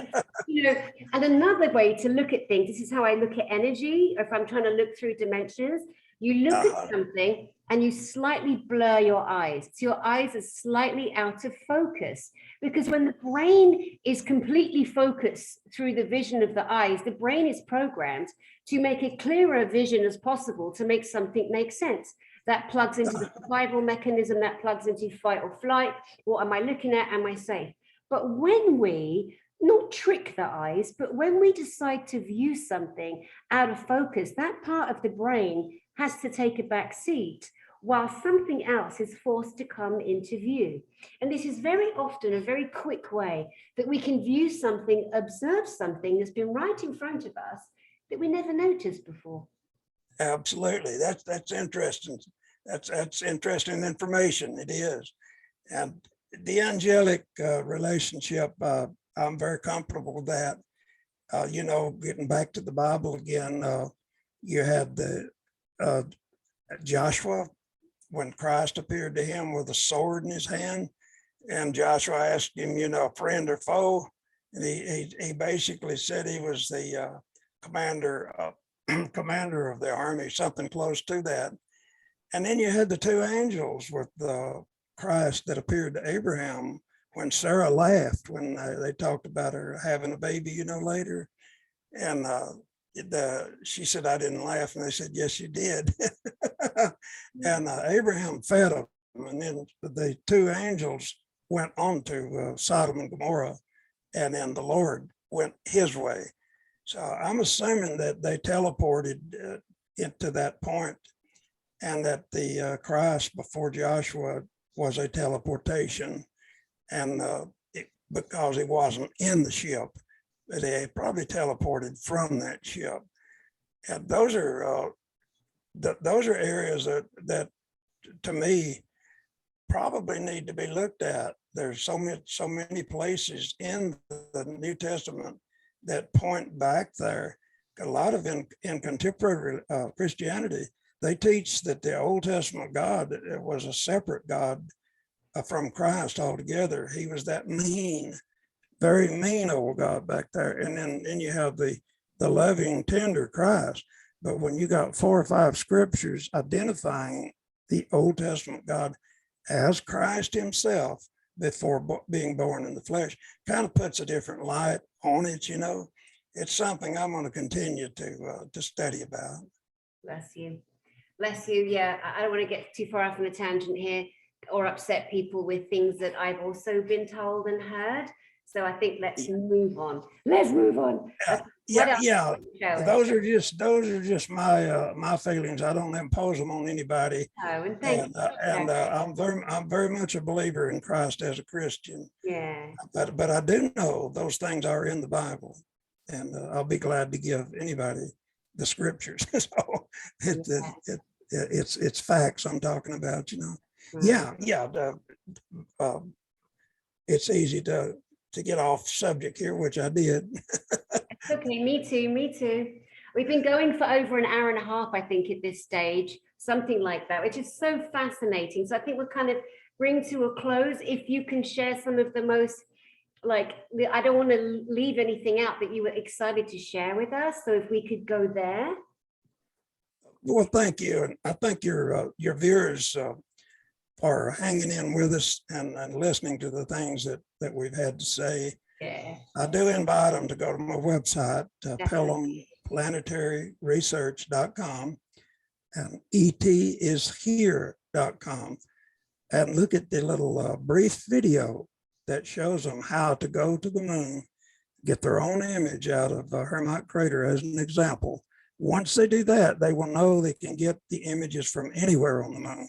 you know, and another way to look at things, this is how I look at energy, if I'm trying to look through dimensions, you look at something and you slightly blur your eyes. So your eyes are slightly out of focus, because when the brain is completely focused through the vision of the eyes, the brain is programmed to make a clearer vision as possible, to make something make sense. That plugs into the survival mechanism, that plugs into fight or flight. What am I looking at? Am I safe? But when we not trick the eyes, but when we decide to view something out of focus, that part of the brain has to take a back seat. while something else is forced to come into view. And this is very often a very quick way that we can view something, observe something that's been right in front of us that we never noticed before. Absolutely. That's interesting. That's interesting information. It is. And the angelic relationship, I'm very comfortable with that. Getting back to the Bible again, you had the Joshua, when Christ appeared to him with a sword in his hand, and Joshua asked him, friend or foe, and he basically said he was the commander of the army, something close to that. And then you had the two angels with Christ that appeared to Abraham when Sarah laughed, when they talked about her having a baby, later. And she said, I didn't laugh. And they said, yes, you did. And Abraham fed them. And then the two angels went on to Sodom and Gomorrah. And then the Lord went his way. So I'm assuming that they teleported into that point, and that the Christ before Joshua was a teleportation. And because he wasn't in the ship, but they probably teleported from that ship. And those are areas that to me probably need to be looked at. There's so many places in the New Testament that point back there. A lot of in contemporary Christianity, they teach that the Old Testament God was a separate God from Christ altogether. He was that mean, very mean old God back there. And then you have the loving, tender Christ. But when you got 4 or 5 scriptures identifying the Old Testament God as Christ himself before being born in the flesh, kind of puts a different light on it, It's something I'm going to continue to study about. Bless you. Bless you. Yeah, I don't want to get too far off on a tangent here or upset people with things that I've also been told and heard. So I think let's move on. Let's move on. Yeah. Those are just my feelings. I don't impose them on anybody. Oh, and thank you. I'm very much a believer in Christ as a Christian. Yeah. But I do know those things are in the Bible, and I'll be glad to give anybody the scriptures. So it's facts I'm talking about. It's easy to get off subject here, which I did. Okay, me too. We've been going for over an hour and a half, I think, at this stage, something like that, which is so fascinating. So I think we'll kind of bring to a close. If you can share some of the most, I don't want to leave anything out that you were excited to share with us. So if we could go there. Well, thank you. And I think your viewers are hanging in with us and listening to the things that we've had to say. Yeah. I do invite them to go to my website, PellomPlanetaryResearch.com, and etishere.com, and look at the little brief video that shows them how to go to the moon, get their own image out of Hermit crater as an example. Once they do that, they will know they can get the images from anywhere on the moon.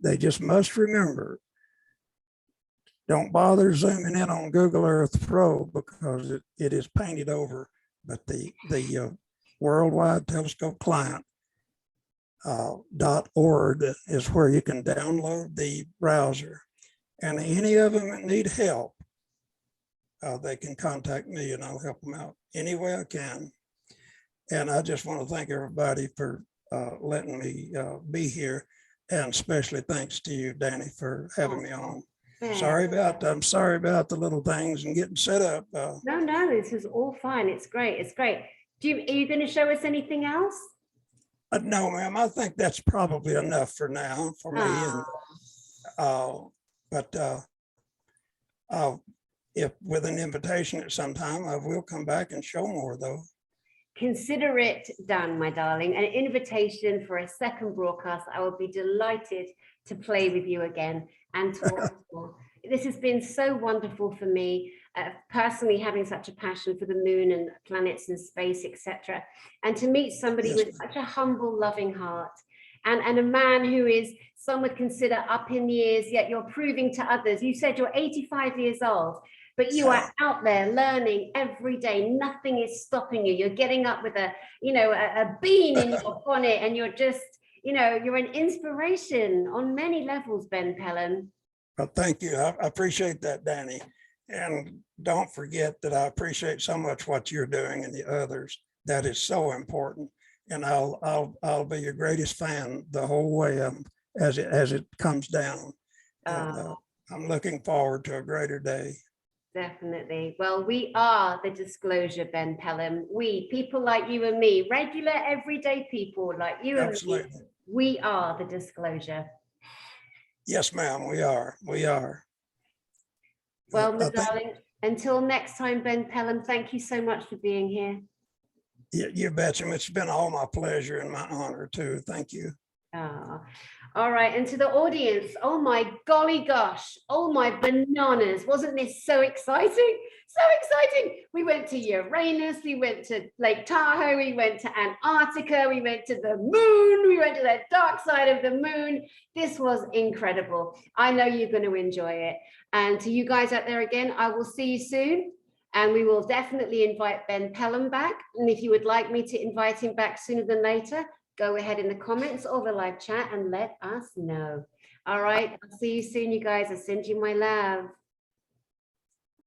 They just must remember, don't bother zooming in on Google Earth Pro because it is painted over, but the Worldwide Telescope Client .org is where you can download the browser. And any of them that need help, they can contact me and I'll help them out any way I can. And I just want to thank everybody for letting me be here. And especially thanks to you, Dani, for having me on. I'm sorry about the little things and getting set up. No, this is all fine. It's great. Are you going to show us anything else? No, ma'am. I think that's probably enough for now for me. But if with an invitation at some time, I will come back and show more, though. Consider it done, my darling. An invitation for a second broadcast. I will be delighted to play with you again and talk more. This has been so wonderful for me, personally having such a passion for the moon and planets and space, etc. And to meet somebody with such a humble, loving heart and a man who is, some would consider up in years, yet you're proving to others. You said you're 85 years old, but you are out there learning every day. Nothing is stopping you. You're getting up with a, you know, a bean in your bonnet, and you're just, you know, you're an inspiration on many levels, Ben Pelham. Well, thank you. I appreciate that, Dani. And don't forget that I appreciate so much what you're doing and the others. That is so important. And I'll be your greatest fan the whole way as it comes down. And, I'm looking forward to a greater day. Definitely. Well, we are the disclosure, Ben Pelham. We, people like you and me, regular, everyday people like you and me, we are the disclosure. Yes, ma'am, we are. We are. Well, my darling, until next time, Ben Pelham, thank you so much for being here. You betcha. It's been all my pleasure and my honor too. Thank you. All right, and to the audience, oh my golly gosh, oh my bananas, wasn't this so exciting? So exciting. We went to Uranus, we went to Lake Tahoe, we went to Antarctica, we went to the moon, we went to the dark side of the moon. This was incredible. I know you're going to enjoy it. And to you guys out there again, I will see you soon. And we will definitely invite Ben Pelham back. And if you would like me to invite him back sooner than later, go ahead in the comments or the live chat and let us know. All right, I'll see you soon, you guys. I'll send you my love.